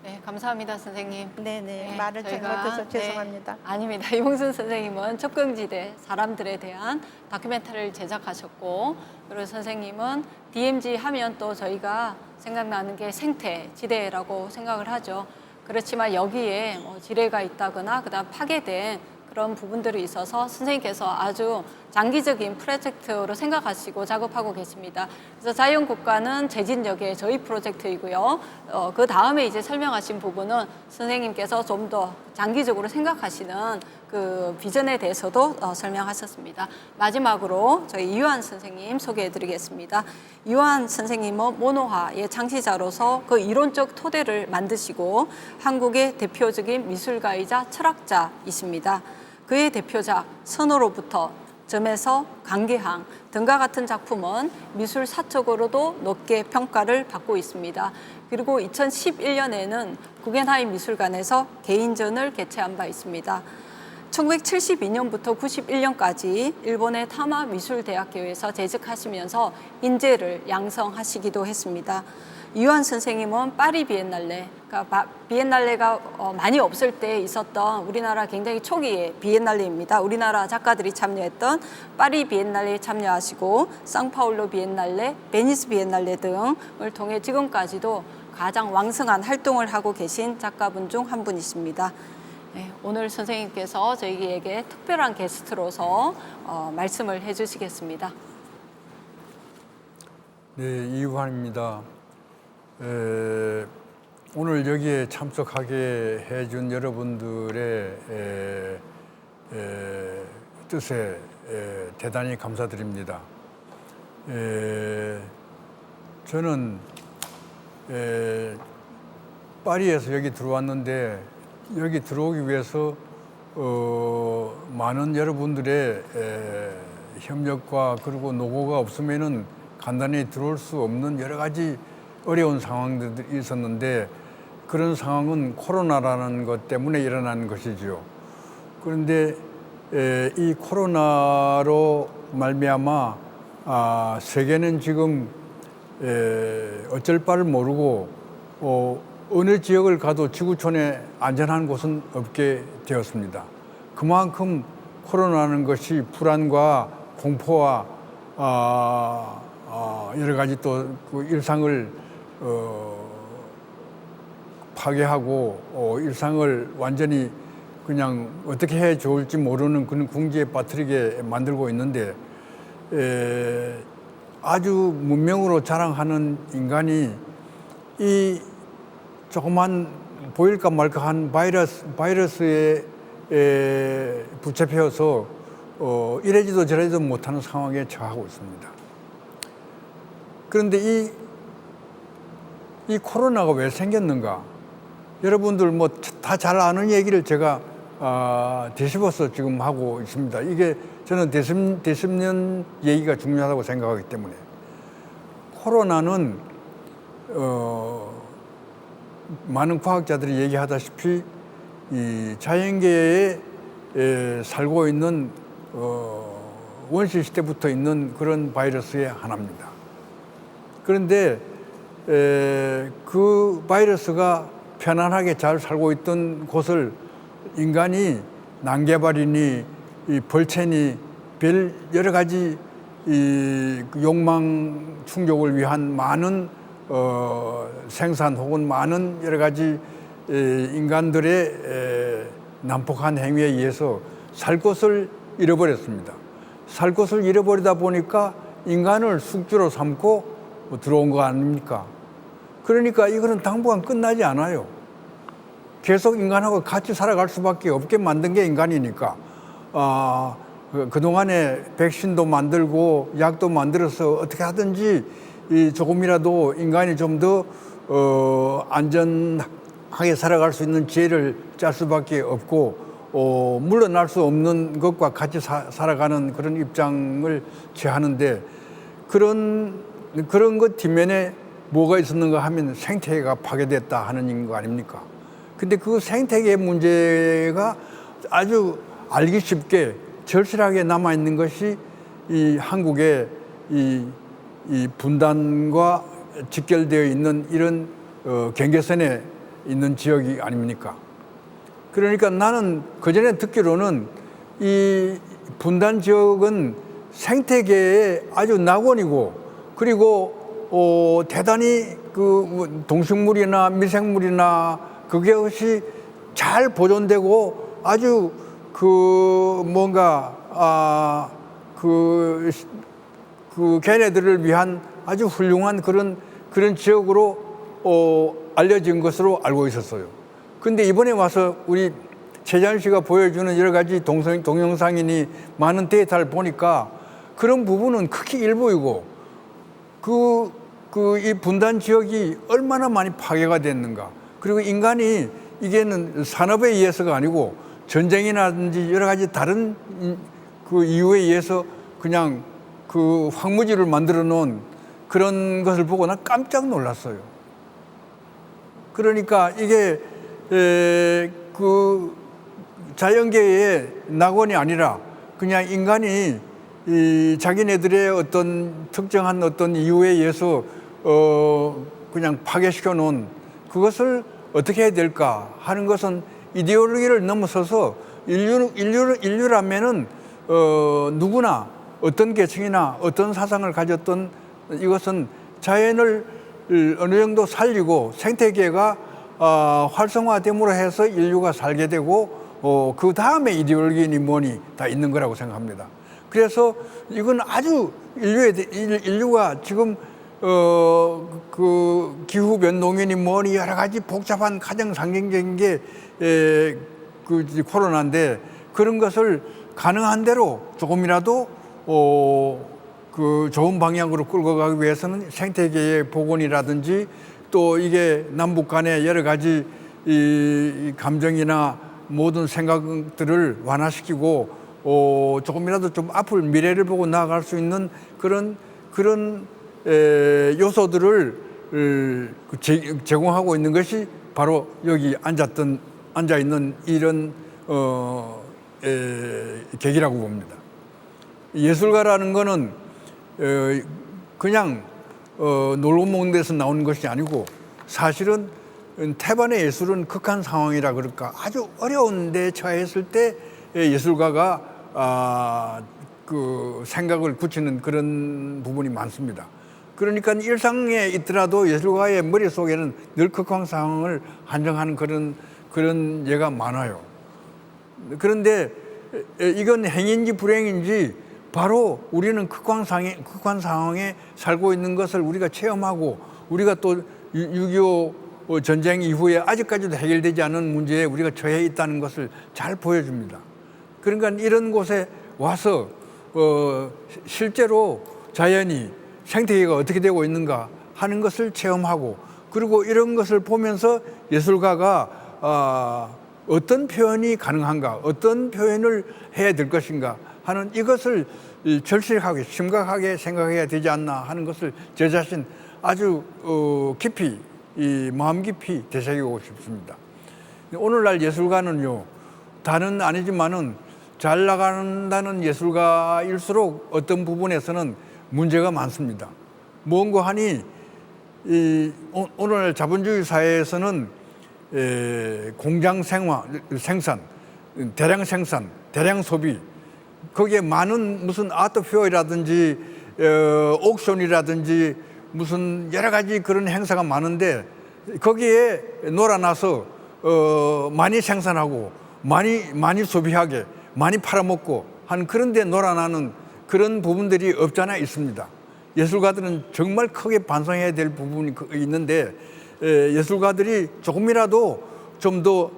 네, 감사합니다, 선생님. 네네, 네, 말을 저희가, 잘못해서 죄송합니다. 아닙니다. 이봉순 선생님은 척경지대 사람들에 대한 다큐멘터리를 제작하셨고, 그리고 선생님은 DMZ 하면 또 저희가 생각나는 게 생태지대라고 생각을 하죠. 그렇지만 여기에 지뢰가 있다거나 그다음 파괴된 그런 부분들이 있어서 선생님께서 아주 장기적인 프로젝트로 생각하시고 작업하고 계십니다. 그래서 자연국가는 재진역의 저희 프로젝트이고요. 그 다음에 이제 설명하신 부분은 선생님께서 좀 더 장기적으로 생각하시는 그 비전에 대해서도 설명하셨습니다. 마지막으로 저희 이완 선생님 소개해드리겠습니다. 이완 선생님은 모노화의 창시자로서 그 이론적 토대를 만드시고 한국의 대표적인 미술가이자 철학자이십니다. 그의 대표작 선호로부터 점에서 강계항 등과 같은 작품은 미술사적으로도 높게 평가를 받고 있습니다. 그리고 2011년에는 구겐하임 미술관에서 개인전을 개최한 바 있습니다. 1972년부터 91년까지 일본의 타마 미술대학교에서 재직하시면서 인재를 양성하시기도 했습니다. 이완 선생님은 파리 비엔날레, 그러니까 비엔날레가 많이 없을 때 있었던 우리나라 굉장히 초기의 비엔날레입니다. 우리나라 작가들이 참여했던 파리 비엔날레에 참여하시고 상파울로 비엔날레, 베니스 비엔날레 등을 통해 지금까지도 가장 왕성한 활동을 하고 계신 작가분 중 한 분이십니다. 네, 오늘 선생님께서 저희에게 특별한 게스트로서 말씀을 해주시겠습니다. 네, 이유환입니다. 오늘 여기에 참석하게 해준 여러분들의 뜻에 대단히 감사드립니다. 저는 파리에서 여기 들어왔는데 여기 들어오기 위해서 많은 여러분들의 협력과 그리고 노고가 없으면은 간단히 들어올 수 없는 여러 가지 어려운 상황들이 있었는데 그런 상황은 코로나라는 것 때문에 일어난 것이죠. 그런데 이 코로나로 말미암아 세계는 지금 어쩔 바를 모르고 어느 지역을 가도 지구촌에 안전한 곳은 없게 되었습니다. 그만큼 코로나라는 것이 불안과 공포와 여러 가지 또 그 일상을 파괴하고 일상을 완전히 그냥 어떻게 해 좋을지 모르는 그런 궁지에 빠뜨리게 만들고 있는데 아주 문명으로 자랑하는 인간이 이 조그만 보일까 말까한 바이러스에 붙잡혀서 이래지도 저래지도 못하는 상황에 처하고 있습니다. 그런데 이 코로나가 왜 생겼는가? 여러분들 뭐 다 잘 아는 얘기를 제가 되씹어서 지금 하고 있습니다. 이게 저는 되씹는 얘기가 중요하다고 생각하기 때문에 코로나는 많은 과학자들이 얘기하다시피 이 자연계에 살고 있는 원시 시대부터 있는 그런 바이러스의 하나입니다. 그런데 그 바이러스가 편안하게 잘 살고 있던 곳을 인간이 난개발이니 이 벌채니 별 여러 가지 이 욕망 충족을 위한 많은 생산 혹은 많은 여러 가지 인간들의 난폭한 행위에 의해서 살 곳을 잃어버렸습니다. 살 곳을 잃어버리다 보니까 인간을 숙주로 삼고 들어온 거 아닙니까? 그러니까 이거는 당분간 끝나지 않아요. 계속 인간하고 같이 살아갈 수밖에 없게 만든 게 인간이니까. 그동안에 백신도 만들고 약도 만들어서 어떻게 하든지 조금이라도 인간이 좀 더 안전하게 살아갈 수 있는 지혜를 짤 수밖에 없고 물러날 수 없는 것과 같이 살아가는 그런 입장을 취하는데 그런 것 뒷면에 뭐가 있었는가 하면 생태계가 파괴됐다 하는 거 아닙니까? 근데 그 생태계 문제가 아주 알기 쉽게 절실하게 남아 있는 것이 이 한국의 이 분단과 직결되어 있는 이런 경계선에 있는 지역이 아닙니까? 그러니까 나는 그전에 듣기로는 이 분단 지역은 생태계의 아주 낙원이고, 그리고 대단히 그 동식물이나 미생물이나 그것이 잘 보존되고 아주 그 뭔가 그 걔네들을 위한 아주 훌륭한 그런 지역으로 알려진 것으로 알고 있었어요. 근데 이번에 와서 우리 최재한 씨가 보여주는 여러 가지 동영상이니 많은 데이터를 보니까 그런 부분은 극히 일부이고, 이 분단 지역이 얼마나 많이 파괴가 됐는가. 그리고 인간이 이게는 산업에 의해서가 아니고 전쟁이라든지 여러 가지 다른 그 이유에 의해서 그냥 그 황무지를 만들어 놓은 그런 것을 보고 난 깜짝 놀랐어요. 그러니까 이게 그 자연계의 낙원이 아니라 그냥 인간이 이 자기네들의 어떤 특정한 어떤 이유에 의해서 그냥 파괴시켜 놓은 그것을 어떻게 해야 될까 하는 것은 이데올로기를 넘어서서 인류라면은 누구나 어떤 계층이나 어떤 사상을 가졌던 이것은 자연을 어느 정도 살리고 생태계가 활성화됨으로 해서 인류가 살게 되고 그 다음에 이데올로기니 뭐니 다 있는 거라고 생각합니다. 그래서 이건 아주 인류가 지금 그 기후 변동이니 뭐니 여러 가지 복잡한 가장 상징적인 게 그 코로나인데, 그런 것을 가능한 대로 조금이라도 그 좋은 방향으로 끌고 가기 위해서는 생태계의 복원이라든지 또 이게 남북 간의 여러 가지 이 감정이나 모든 생각들을 완화시키고 조금이라도 좀 앞을 미래를 보고 나아갈 수 있는 그런 요소들을 제공하고 있는 것이 바로 여기 앉아 있는 이런 계기라고 봅니다. 예술가라는 거는 그냥 놀고 먹는 데서 나오는 것이 아니고, 사실은 태반의 예술은 극한 상황이라 그럴까, 아주 어려운 데 처했을 때 예술가가 그 생각을 굳히는 그런 부분이 많습니다. 그러니까 일상에 있더라도 예술가의 머릿속에는 늘 극한 상황을 한정하는 그런 예가 많아요. 그런데 이건 행인지 불행인지 바로 우리는 극한 상황에 살고 있는 것을 우리가 체험하고, 우리가 또 6.25 전쟁 이후에 아직까지도 해결되지 않은 문제에 우리가 처해 있다는 것을 잘 보여줍니다. 그러니까 이런 곳에 와서 실제로 자연이 생태계가 어떻게 되고 있는가 하는 것을 체험하고, 그리고 이런 것을 보면서 예술가가 어떤 표현이 가능한가, 어떤 표현을 해야 될 것인가 하는 이것을 절실하게 심각하게 생각해야 되지 않나 하는 것을 제 자신 아주 깊이 마음 깊이 되새기고 싶습니다. 오늘날 예술가는요, 다는 아니지만은 잘 나간다는 예술가일수록 어떤 부분에서는 문제가 많습니다. 뭔고 하니 오늘 자본주의 사회에서는 공장 생산, 대량 생산, 대량 소비, 거기에 많은 무슨 아트 페어라든지 옥션이라든지 무슨 여러 가지 그런 행사가 많은데, 거기에 놀아나서 많이 생산하고 많이 소비하게 많이 팔아먹고 한 그런 데 놀아나는 그런 부분들이 없잖아 있습니다. 예술가들은 정말 크게 반성해야 될 부분이 있는데, 예술가들이 조금이라도 좀 더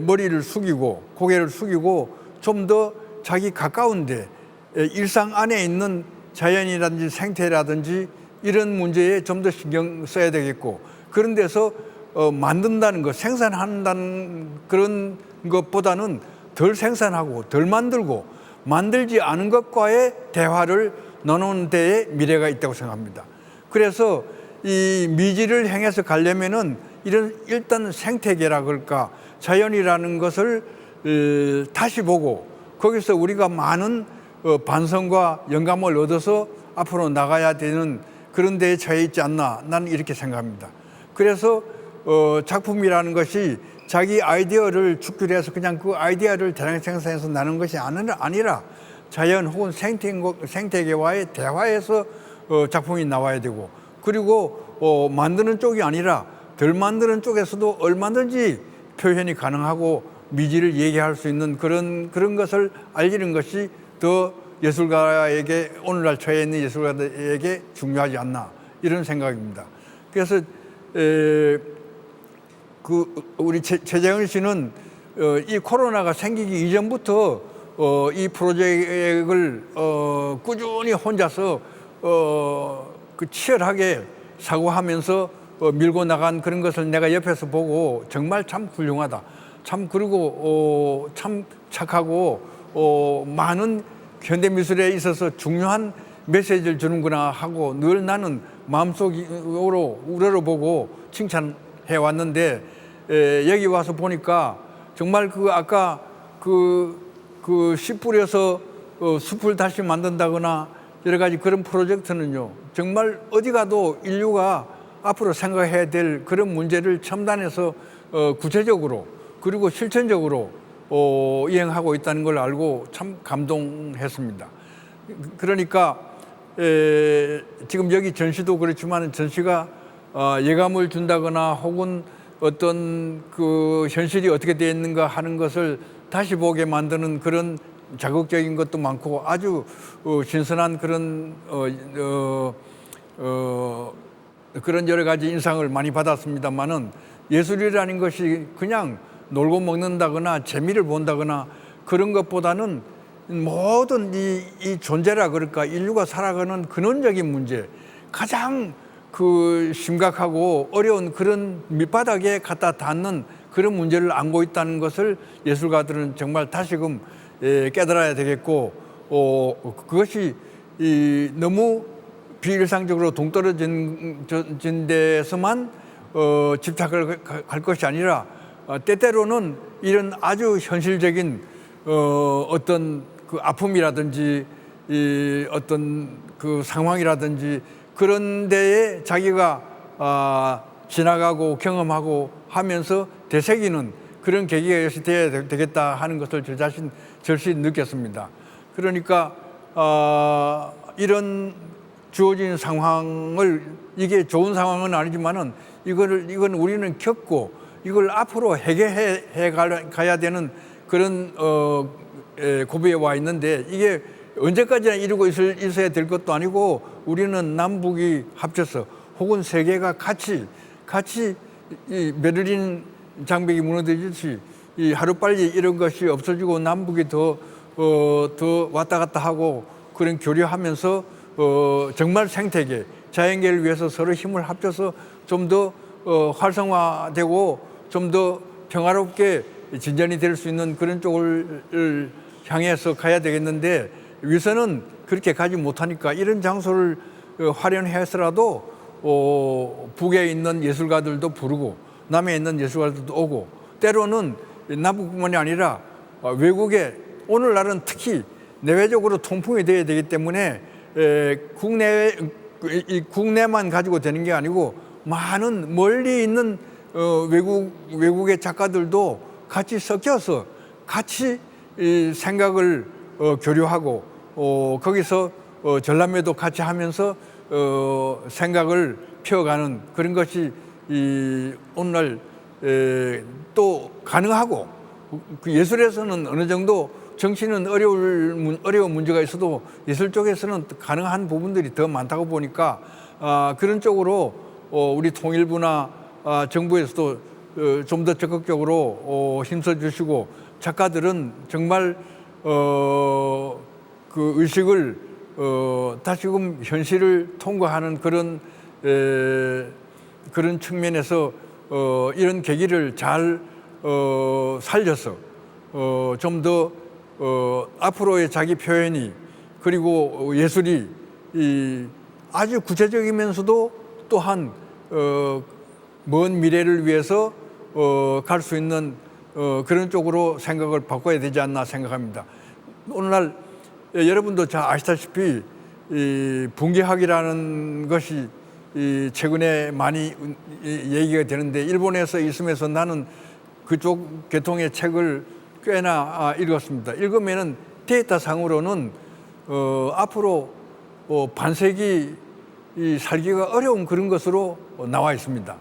머리를 숙이고 고개를 숙이고 좀 더 자기 가까운데 일상 안에 있는 자연이라든지 생태라든지 이런 문제에 좀 더 신경 써야 되겠고, 그런 데서 만든다는 것, 생산한다는 그런 것보다는 덜 생산하고 덜 만들고 만들지 않은 것과의 대화를 나누는 데에 미래가 있다고 생각합니다. 그래서 이 미지를 향해서 가려면은 이런 일단 생태계라 그럴까 자연이라는 것을 다시 보고 거기서 우리가 많은 반성과 영감을 얻어서 앞으로 나가야 되는 그런 데에 처해 있지 않나 나는 이렇게 생각합니다. 그래서 작품이라는 것이 자기 아이디어를 축출해서 그냥 그 아이디어를 대량 생산해서 나는 것이 아니라 자연 혹은 생태계와의 대화에서 작품이 나와야 되고 그리고 만드는 쪽이 아니라 덜 만드는 쪽에서도 얼마든지 표현이 가능하고 미지를 얘기할 수 있는 그런 것을 알리는 것이 더 예술가에게 오늘날 처해 있는 예술가들에게 중요하지 않나 이런 생각입니다. 그래서 우리 최재현 씨는 이 코로나가 생기기 이전부터 이 프로젝트를 꾸준히 혼자서 치열하게 사고하면서 밀고 나간 그런 것을 내가 옆에서 보고 정말 참 훌륭하다. 참 그리고 참 착하고 많은 현대미술에 있어서 중요한 메시지를 주는구나 하고 늘 나는 마음속으로 우러러보고 칭찬해 왔는데 여기 와서 보니까 정말 아까 씨 뿌려서 숲을 다시 만든다거나 여러 가지 그런 프로젝트는요 정말 어디 가도 인류가 앞으로 생각해야 될 그런 문제를 첨단해서 구체적으로 그리고 실천적으로 이행하고 있다는 걸 알고 참 감동했습니다. 그러니까 지금 여기 전시도 그렇지만 전시가 예감을 준다거나 혹은 어떤 그 현실이 어떻게 되어 있는가 하는 것을 다시 보게 만드는 그런 자극적인 것도 많고 아주 신선한 그런 그런 여러 가지 인상을 많이 받았습니다만은 예술이라는 것이 그냥 놀고 먹는다거나 재미를 본다거나 그런 것보다는 모든 이 존재라 그럴까 인류가 살아가는 근원적인 문제 가장 심각하고 어려운 그런 밑바닥에 갖다 닿는 그런 문제를 안고 있다는 것을 예술가들은 정말 다시금 깨달아야 되겠고 그것이 너무 비일상적으로 동떨어진 데서만 집착을 할 것이 아니라 때때로는 이런 아주 현실적인 어떤 그 아픔이라든지 어떤 그 상황이라든지 그런 데에 자기가 지나가고 경험하고 하면서 되새기는 그런 계기가 되어야 되겠다 하는 것을 저 자신 절실히 느꼈습니다. 그러니까 이런 주어진 상황을 이게 좋은 상황은 아니지만은 이건 우리는 겪고 이걸 앞으로 해결해 가야 되는 그런 고비에 와 있는데 이게 언제까지나 이루고 있어야 될 것도 아니고 우리는 남북이 합쳐서 혹은 세계가 같이 이 베를린 장벽이 무너지듯이 이 하루빨리 이런 것이 없어지고 남북이 더 왔다 갔다 하고 그런 교류하면서 정말 생태계, 자연계를 위해서 서로 힘을 합쳐서 좀 더 활성화되고 좀 더 평화롭게 진전이 될 수 있는 그런 쪽을 향해서 가야 되겠는데 위선은 그렇게 가지 못하니까 이런 장소를 활용해서라도 북에 있는 예술가들도 부르고 남에 있는 예술가들도 오고 때로는 남북뿐만이 아니라 외국에 오늘날은 특히 내외적으로 통풍이 되어야 되기 때문에 국내만 가지고 되는 게 아니고 많은 멀리 있는 외국의 작가들도 같이 섞여서 같이 생각을 교류하고 거기서 전람회도 같이 하면서 생각을 펴가는 그런 것이 오늘날 또 가능하고 그 예술에서는 어느 정도 정치는 어려운 문제가 있어도 예술 쪽에서는 가능한 부분들이 더 많다고 보니까 그런 쪽으로 우리 통일부나 정부에서도 좀 더 적극적으로 힘써 주시고 작가들은 정말 그 의식을 다시금 현실을 통과하는 그런 측면에서 이런 계기를 잘 살려서 좀 더 앞으로의 자기 표현이 그리고 예술이 아주 구체적이면서도 또한 먼 미래를 위해서 갈 수 있는 그런 쪽으로 생각을 바꿔야 되지 않나 생각합니다. 오늘날 여러분도 잘 아시다시피 이 분계학이라는 것이 최근에 많이 얘기가 되는데, 일본에서 있으면서 나는 그쪽 계통의 책을 꽤나 읽었습니다. 읽으면은 데이터 상으로는 앞으로 반세기 살기가 어려운 그런 것으로 나와 있습니다.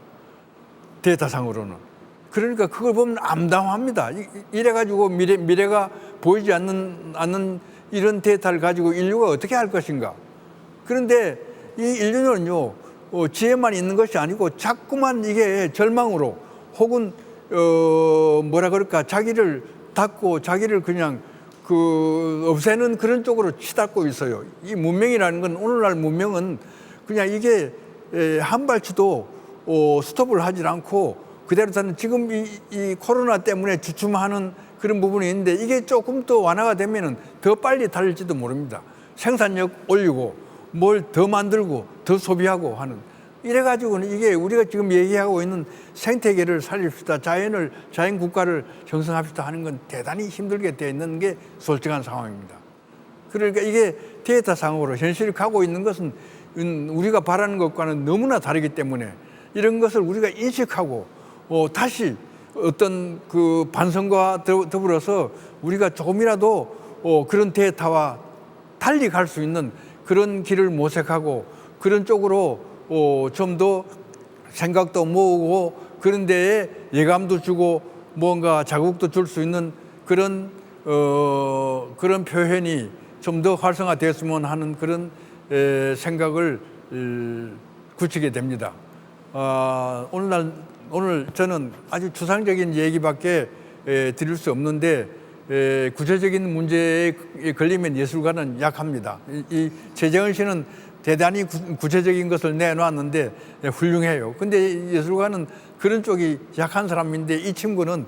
데이터 상으로는. 그러니까 그걸 보면 암담합니다. 이래가지고 미래가 보이지 않는 이런 데이터를 가지고 인류가 어떻게 할 것인가. 그런데 이 인류는요, 지혜만 있는 것이 아니고 자꾸만 이게 절망으로 혹은 뭐라 그럴까, 자기를 닫고 자기를 그냥 없애는 그런 쪽으로 치닫고 있어요. 이 문명이라는 건, 오늘날 문명은 그냥 이게 한 발치도 스톱을 하질 않고 그대로 사는, 지금 이 코로나 때문에 주춤하는 그런 부분이 있는데, 이게 조금 더 완화가 되면은 더 빨리 달릴지도 모릅니다. 생산력 올리고 뭘 더 만들고 더 소비하고 하는, 이래가지고는 이게 우리가 지금 얘기하고 있는 생태계를 살립시다, 자연 국가를 형성합시다 하는 건 대단히 힘들게 되어 있는 게 솔직한 상황입니다. 그러니까 이게 데이터 상으로 현실이 가고 있는 것은 우리가 바라는 것과는 너무나 다르기 때문에, 이런 것을 우리가 인식하고 다시 어떤 그 반성과 더불어서 우리가 조금이라도 그런 데이터와 달리 갈 수 있는 그런 길을 모색하고 그런 쪽으로 좀 더 생각도 모으고 그런 데에 예감도 주고 뭔가 자극도 줄 수 있는 그런 표현이 좀 더 활성화되었으면 하는 그런 생각을 굳히게 됩니다. 오늘 저는 아주 추상적인 얘기밖에 드릴 수 없는데, 구체적인 문제에 걸리면 예술가는 약합니다. 이 최재원 씨는 대단히 구체적인 것을 내놓았는데 훌륭해요. 근데 예술가는 그런 쪽이 약한 사람인데, 이 친구는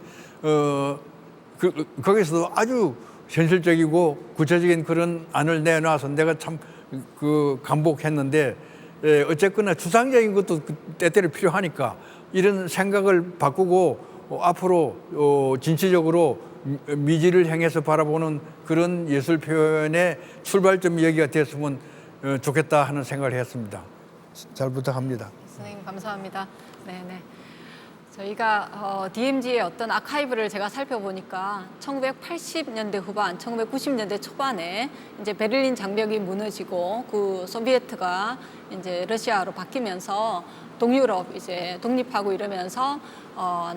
거기서도 아주 현실적이고 구체적인 그런 안을 내놔서 내가 참 감복했는데, 어쨌거나 추상적인 것도 때때로 필요하니까 이런 생각을 바꾸고 앞으로 진취적으로 미지를 향해서 바라보는 그런 예술 표현의 출발점 여기가 됐으면 좋겠다 하는 생각을 했습니다. 잘 부탁합니다. 선생님 감사합니다. 네네. 저희가 DMZ의 어떤 아카이브를 제가 살펴보니까 1980년대 후반, 1990년대 초반에 이제 베를린 장벽이 무너지고 그 소비에트가 이제 러시아로 바뀌면서 동유럽 이제 독립하고 이러면서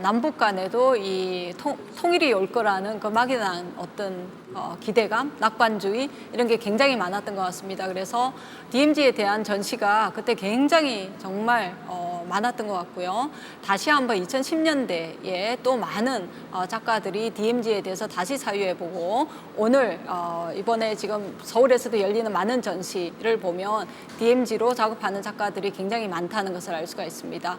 남북 간에도 이 통일이 올 거라는 그 막연한 어떤 기대감, 낙관주의 이런 게 굉장히 많았던 것 같습니다. 그래서 DMZ에 대한 전시가 그때 굉장히 정말 많았던 것 같고요. 다시 한번 2010년대에 또 많은 작가들이 DMZ에 대해서 다시 사유해보고, 오늘 이번에 지금 서울에서도 열리는 많은 전시를 보면 DMZ로 작업하는 작가들이 굉장히 많다는 것을 알 수가 있습니다.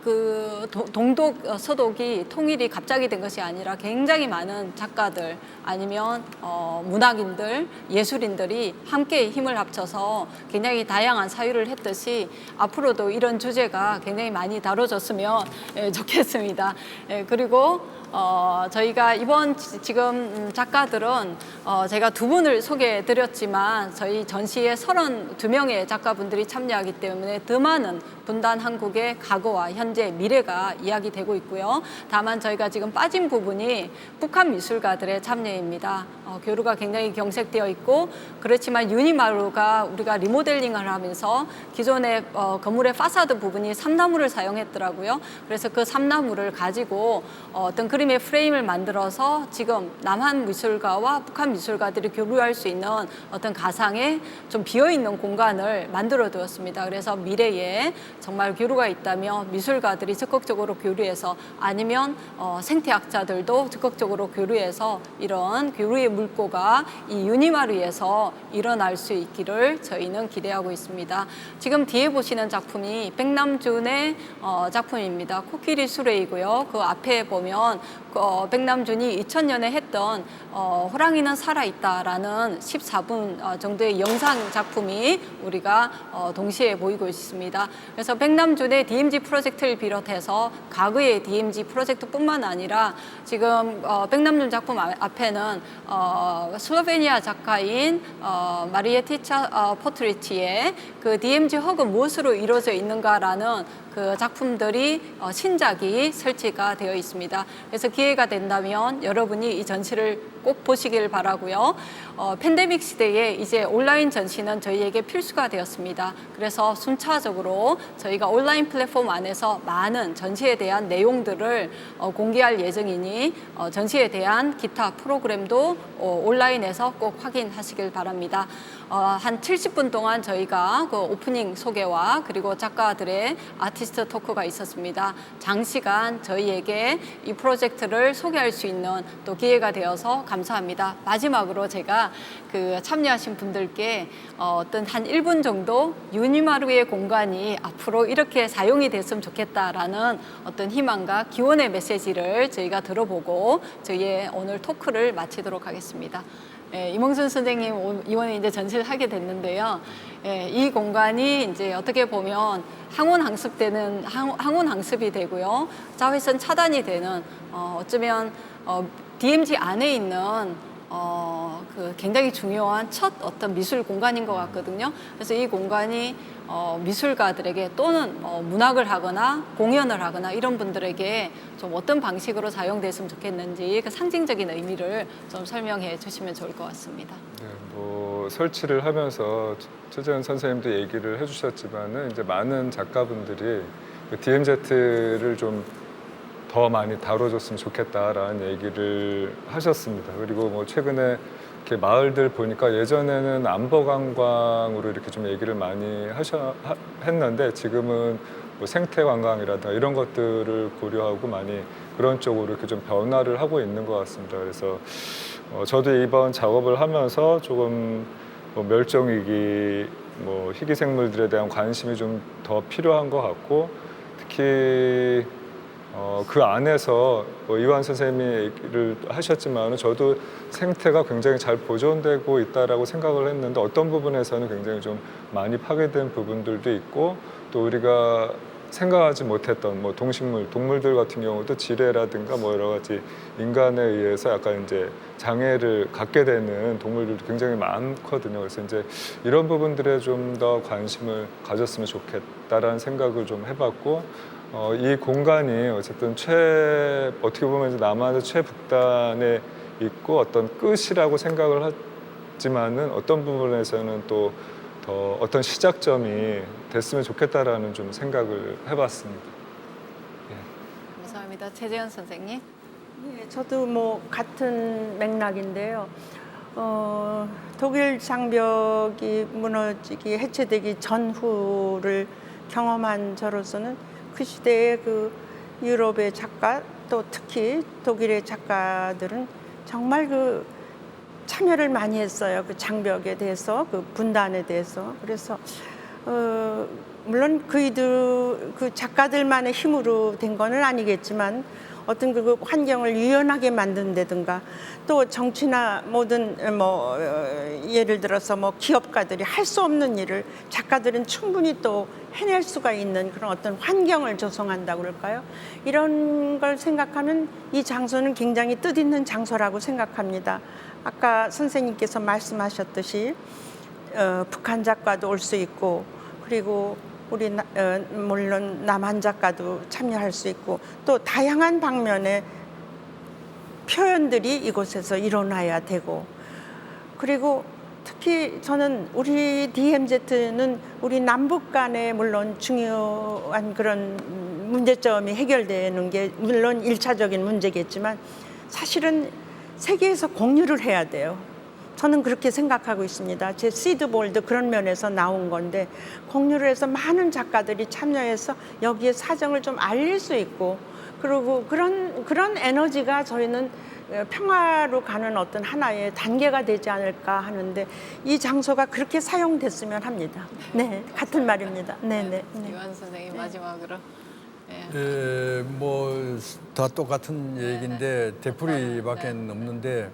그 동독, 서독이 통일이 갑자기 된 것이 아니라 굉장히 많은 작가들 아니면 문학인들, 예술인들이 함께 힘을 합쳐서 굉장히 다양한 사유를 했듯이 앞으로도 이런 주제가 굉장히 많이 다뤄졌으면 좋겠습니다. 그리고 저희가 이번 지금 작가들은 제가 두 분을 소개해드렸지만 저희 전시에 32명의 작가분들이 참여하기 때문에 더 많은 분단 한국의 과거와 현재, 미래가 이야기되고 있고요. 다만 저희가 지금 빠진 부분이 북한 미술가들의 참여입니다. 교류가 굉장히 경색되어 있고, 그렇지만 유니마루가 우리가 리모델링을 하면서 기존의 건물의 파사드 부분이 삼나무를 사용했더라고요. 그래서 그 삼나무를 가지고 어떤 그림의 프레임을 만들어서 지금 남한 미술가와 북한 미술가들이 교류할 수 있는 어떤 가상의 좀 비어있는 공간을 만들어 두었습니다. 그래서 미래에 정말 교류가 있다면 미술가들이 적극적으로 교류해서, 아니면 생태학자들도 적극적으로 교류해서 이런 교류의 물꼬가 이 유니마루에서 일어날 수 있기를 저희는 기대하고 있습니다. 지금 뒤에 보시는 작품이 백남준의 작품입니다. 코끼리 수레이고요. 그 앞에 보면 백남준이 2000년에 했던 호랑이는 살아있다라는 14분 정도의 영상 작품이 우리가 동시에 보이고 있습니다. 그래서 백남준의 DMZ 프로젝트를 비롯해서 과거의 DMZ 프로젝트뿐만 아니라 지금 백남준 작품 앞에는 슬로베니아 작가인 마리에티차 포트리치의 그 DMZ 혁은 무엇으로 이루어져 있는가라는 그 작품들이 신작이 설치가 되어 있습니다. 그래서 기회가 된다면 여러분이 이 전시를 꼭 보시길 바라고요. 팬데믹 시대에 이제 온라인 전시는 저희에게 필수가 되었습니다. 그래서 순차적으로 저희가 온라인 플랫폼 안에서 많은 전시에 대한 내용들을 공개할 예정이니 전시에 대한 기타 프로그램도 온라인에서 꼭 확인하시길 바랍니다. 한 70분 동안 저희가 그 오프닝 소개와 그리고 작가들의 아티스트 토크가 있었습니다. 장시간 저희에게 이 프로젝트를 소개할 수 있는 또 기회가 되어서 감사합니다. 마지막으로 제가 그 참여하신 분들께 어떤 한 1분 정도 유니마루의 공간이 앞으로 이렇게 사용이 됐으면 좋겠다라는 어떤 희망과 기원의 메시지를 저희가 들어보고 저희의 오늘 토크를 마치도록 하겠습니다. 이몽순 선생님 이번에 이제 전시를 하게 됐는데요. 이 공간이 이제 어떻게 보면 항원 항습이 되고요. 자외선 차단이 되는 어쩌면 DMZ 안에 있는 그 굉장히 중요한 첫 어떤 미술 공간인 것 같거든요. 그래서 이 공간이 미술가들에게 또는 문학을 하거나 공연을 하거나 이런 분들에게 좀 어떤 방식으로 사용됐으면 좋겠는지 그 상징적인 의미를 좀 설명해 주시면 좋을 것 같습니다. 네, 뭐 설치를 하면서 최재현 선생님도 얘기를 해주셨지만은 이제 많은 작가분들이 그 DMZ를 좀 더 많이 다뤄줬으면 좋겠다라는 얘기를 하셨습니다. 그리고 뭐 최근에 이렇게 마을들 보니까 예전에는 안보관광으로 이렇게 좀 얘기를 많이 했는데 지금은 뭐 생태관광이라든가 이런 것들을 고려하고 많이 그런 쪽으로 이렇게 좀 변화를 하고 있는 것 같습니다. 그래서 저도 이번 작업을 하면서 조금 뭐 멸종위기, 뭐 희귀생물들에 대한 관심이 좀 더 필요한 것 같고 특히 그 안에서 뭐 이완 선생님이 얘기를 하셨지만 저도 생태가 굉장히 잘 보존되고 있다라고 생각을 했는데 어떤 부분에서는 굉장히 좀 많이 파괴된 부분들도 있고 또 우리가 생각하지 못했던 뭐 동물들 같은 경우도 지뢰라든가 뭐 여러 가지 인간에 의해서 약간 이제 장애를 갖게 되는 동물들도 굉장히 많거든요. 그래서 이제 이런 부분들에 좀 더 관심을 가졌으면 좋겠다라는 생각을 좀 해봤고 이 공간이 어쨌든 어떻게 보면 이제 남한의 최북단에 있고 어떤 끝이라고 생각을 하지만은 어떤 부분에서는 또 더 어떤 시작점이 됐으면 좋겠다라는 좀 생각을 해봤습니다. 예. 감사합니다. 최재현 선생님. 네, 저도 뭐 같은 맥락인데요. 독일 장벽이 무너지기 해체되기 전후를 경험한 저로서는 그 시대의 그 유럽의 작가 또 특히 독일의 작가들은 정말 그 참여를 많이 했어요. 그 장벽에 대해서, 그 분단에 대해서. 그래서 물론 그 작가들만의 힘으로 된 거는 아니겠지만 어떤 그 환경을 유연하게 만든다든가 또 정치나 모든 뭐 예를 들어서 뭐 기업가들이 할 수 없는 일을 작가들은 충분히 또 해낼 수가 있는 그런 어떤 환경을 조성한다고 그럴까요? 이런 걸 생각하면 이 장소는 굉장히 뜻있는 장소라고 생각합니다. 아까 선생님께서 말씀하셨듯이 북한 작가도 올 수 있고 그리고 우리 물론 남한 작가도 참여할 수 있고 또 다양한 방면의 표현들이 이곳에서 일어나야 되고 그리고 특히 저는 우리 DMZ는 우리 남북 간에 물론 중요한 그런 문제점이 해결되는 게 물론 1차적인 문제겠지만 사실은 세계에서 공유를 해야 돼요. 저는 그렇게 생각하고 있습니다. 제 시드볼도 그런 면에서 나온 건데 공유를 해서 많은 작가들이 참여해서 여기에 사정을 좀 알릴 수 있고 그리고 그런 에너지가 저희는 평화로 가는 어떤 하나의 단계가 되지 않을까 하는데 이 장소가 그렇게 사용됐으면 합니다. 네, 같은 말입니다. 네. 이완 선생님 마지막으로. 뭐 다 똑같은 얘기인데 되풀이밖에 없는데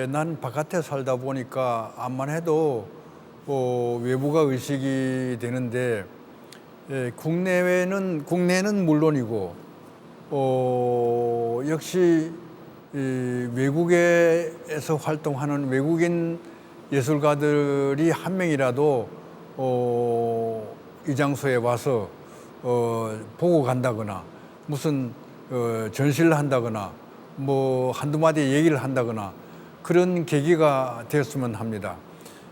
난 바깥에 살다 보니까 암만 해도 외부가 의식이 되는데 국내는 물론이고 역시 외국에서 활동하는 외국인 예술가들이 한 명이라도 이 장소에 와서 보고 간다거나 무슨 전시를 한다거나 뭐 한두 마디 얘기를 한다거나 그런 계기가 되었으면 합니다.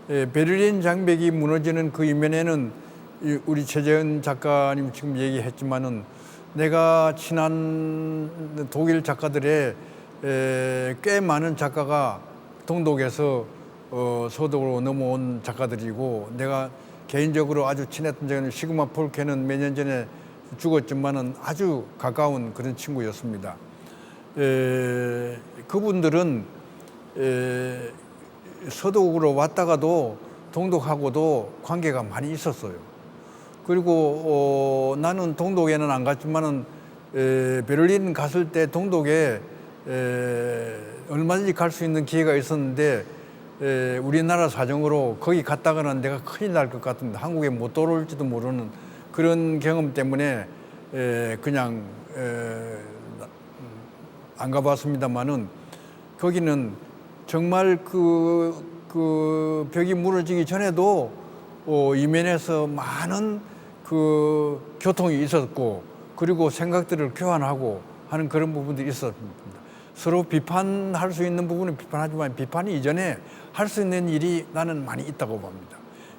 베를린 장벽이 무너지는 그 이면에는 우리 최재은 작가님 지금 얘기했지만은 내가 친한 독일 작가들의 꽤 많은 작가가 동독에서 서독으로 넘어온 작가들이고 내가 개인적으로 아주 친했던 적은 시그마 폴케는 몇 년 전에 죽었지만은 아주 가까운 그런 친구였습니다. 그분들은 서독으로 왔다가도 동독하고도 관계가 많이 있었어요. 그리고 나는 동독에는 안 갔지만은 베를린 갔을 때 동독에 얼마든지 갈 수 있는 기회가 있었는데 우리나라 사정으로 거기 갔다가는 내가 큰일 날 것 같은데 한국에 못 돌아올지도 모르는 그런 경험 때문에 그냥 안 가봤습니다만은 거기는 정말 그 벽이 무너지기 전에도 이면에서 많은 그 교통이 있었고 그리고 생각들을 교환하고 하는 그런 부분들이 있었습니다. 서로 비판할 수 있는 부분은 비판하지만 비판 이전에 할 수 있는 일이 나는 많이 있다고 봅니다.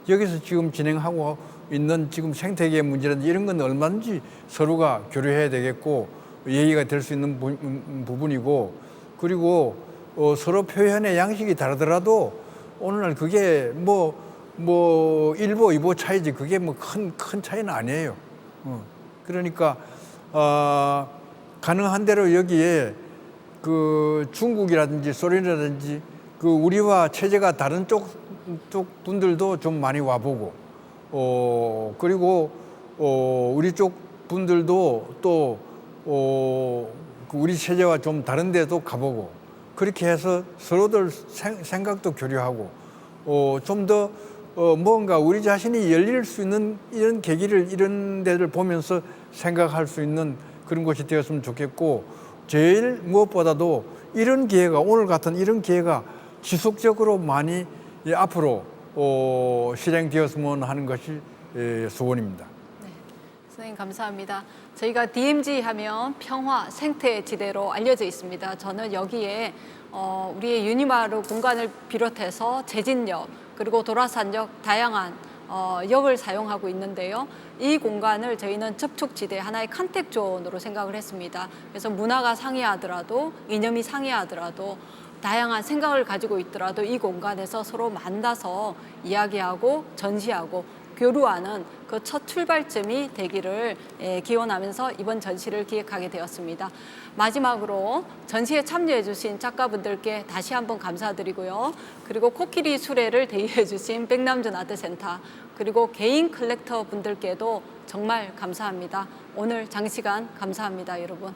여기서 지금 진행하고 있는 지금 생태계 문제라든지 이런 건 얼마든지 서로가 교류해야 되겠고 얘기가 될 수 있는 부분이고 그리고 서로 표현의 양식이 다르더라도 오늘날 그게 뭐 1보 2보 차이지 그게 뭐 큰 차이는 아니에요. 그러니까 가능한 대로 여기에 그 중국이라든지 소련이라든지 그 우리와 체제가 다른 쪽 분들도 좀 많이 와보고 그리고 우리 쪽 분들도 또 우리 체제와 좀 다른 데도 가보고 그렇게 해서 서로들 생각도 교류하고 좀 더 뭔가 우리 자신이 열릴 수 있는 이런 계기를 이런 데를 보면서 생각할 수 있는 그런 곳이 되었으면 좋겠고 제일 무엇보다도 이런 기회가 오늘 같은 이런 기회가 지속적으로 많이 앞으로 실행되었으면 하는 것이 소원입니다. 네, 선생님 감사합니다. 저희가 DMZ 하면 평화 생태지대로 알려져 있습니다. 저는 여기에 우리의 유니마루 공간을 비롯해서 제진역 그리고 도라산역 다양한 역을 사용하고 있는데요. 이 공간을 저희는 접촉지대 하나의 컨택존으로 생각을 했습니다. 그래서 문화가 상이하더라도 이념이 상이하더라도 다양한 생각을 가지고 있더라도 이 공간에서 서로 만나서 이야기하고 전시하고 교류하는 그 첫 출발점이 되기를 기원하면서 이번 전시를 기획하게 되었습니다. 마지막으로 전시에 참여해 주신 작가분들께 다시 한번 감사드리고요. 그리고 코끼리 수레를 대여해 주신 백남준 아트센터 그리고 개인 컬렉터 분들께도 정말 감사합니다. 오늘 장시간 감사합니다, 여러분.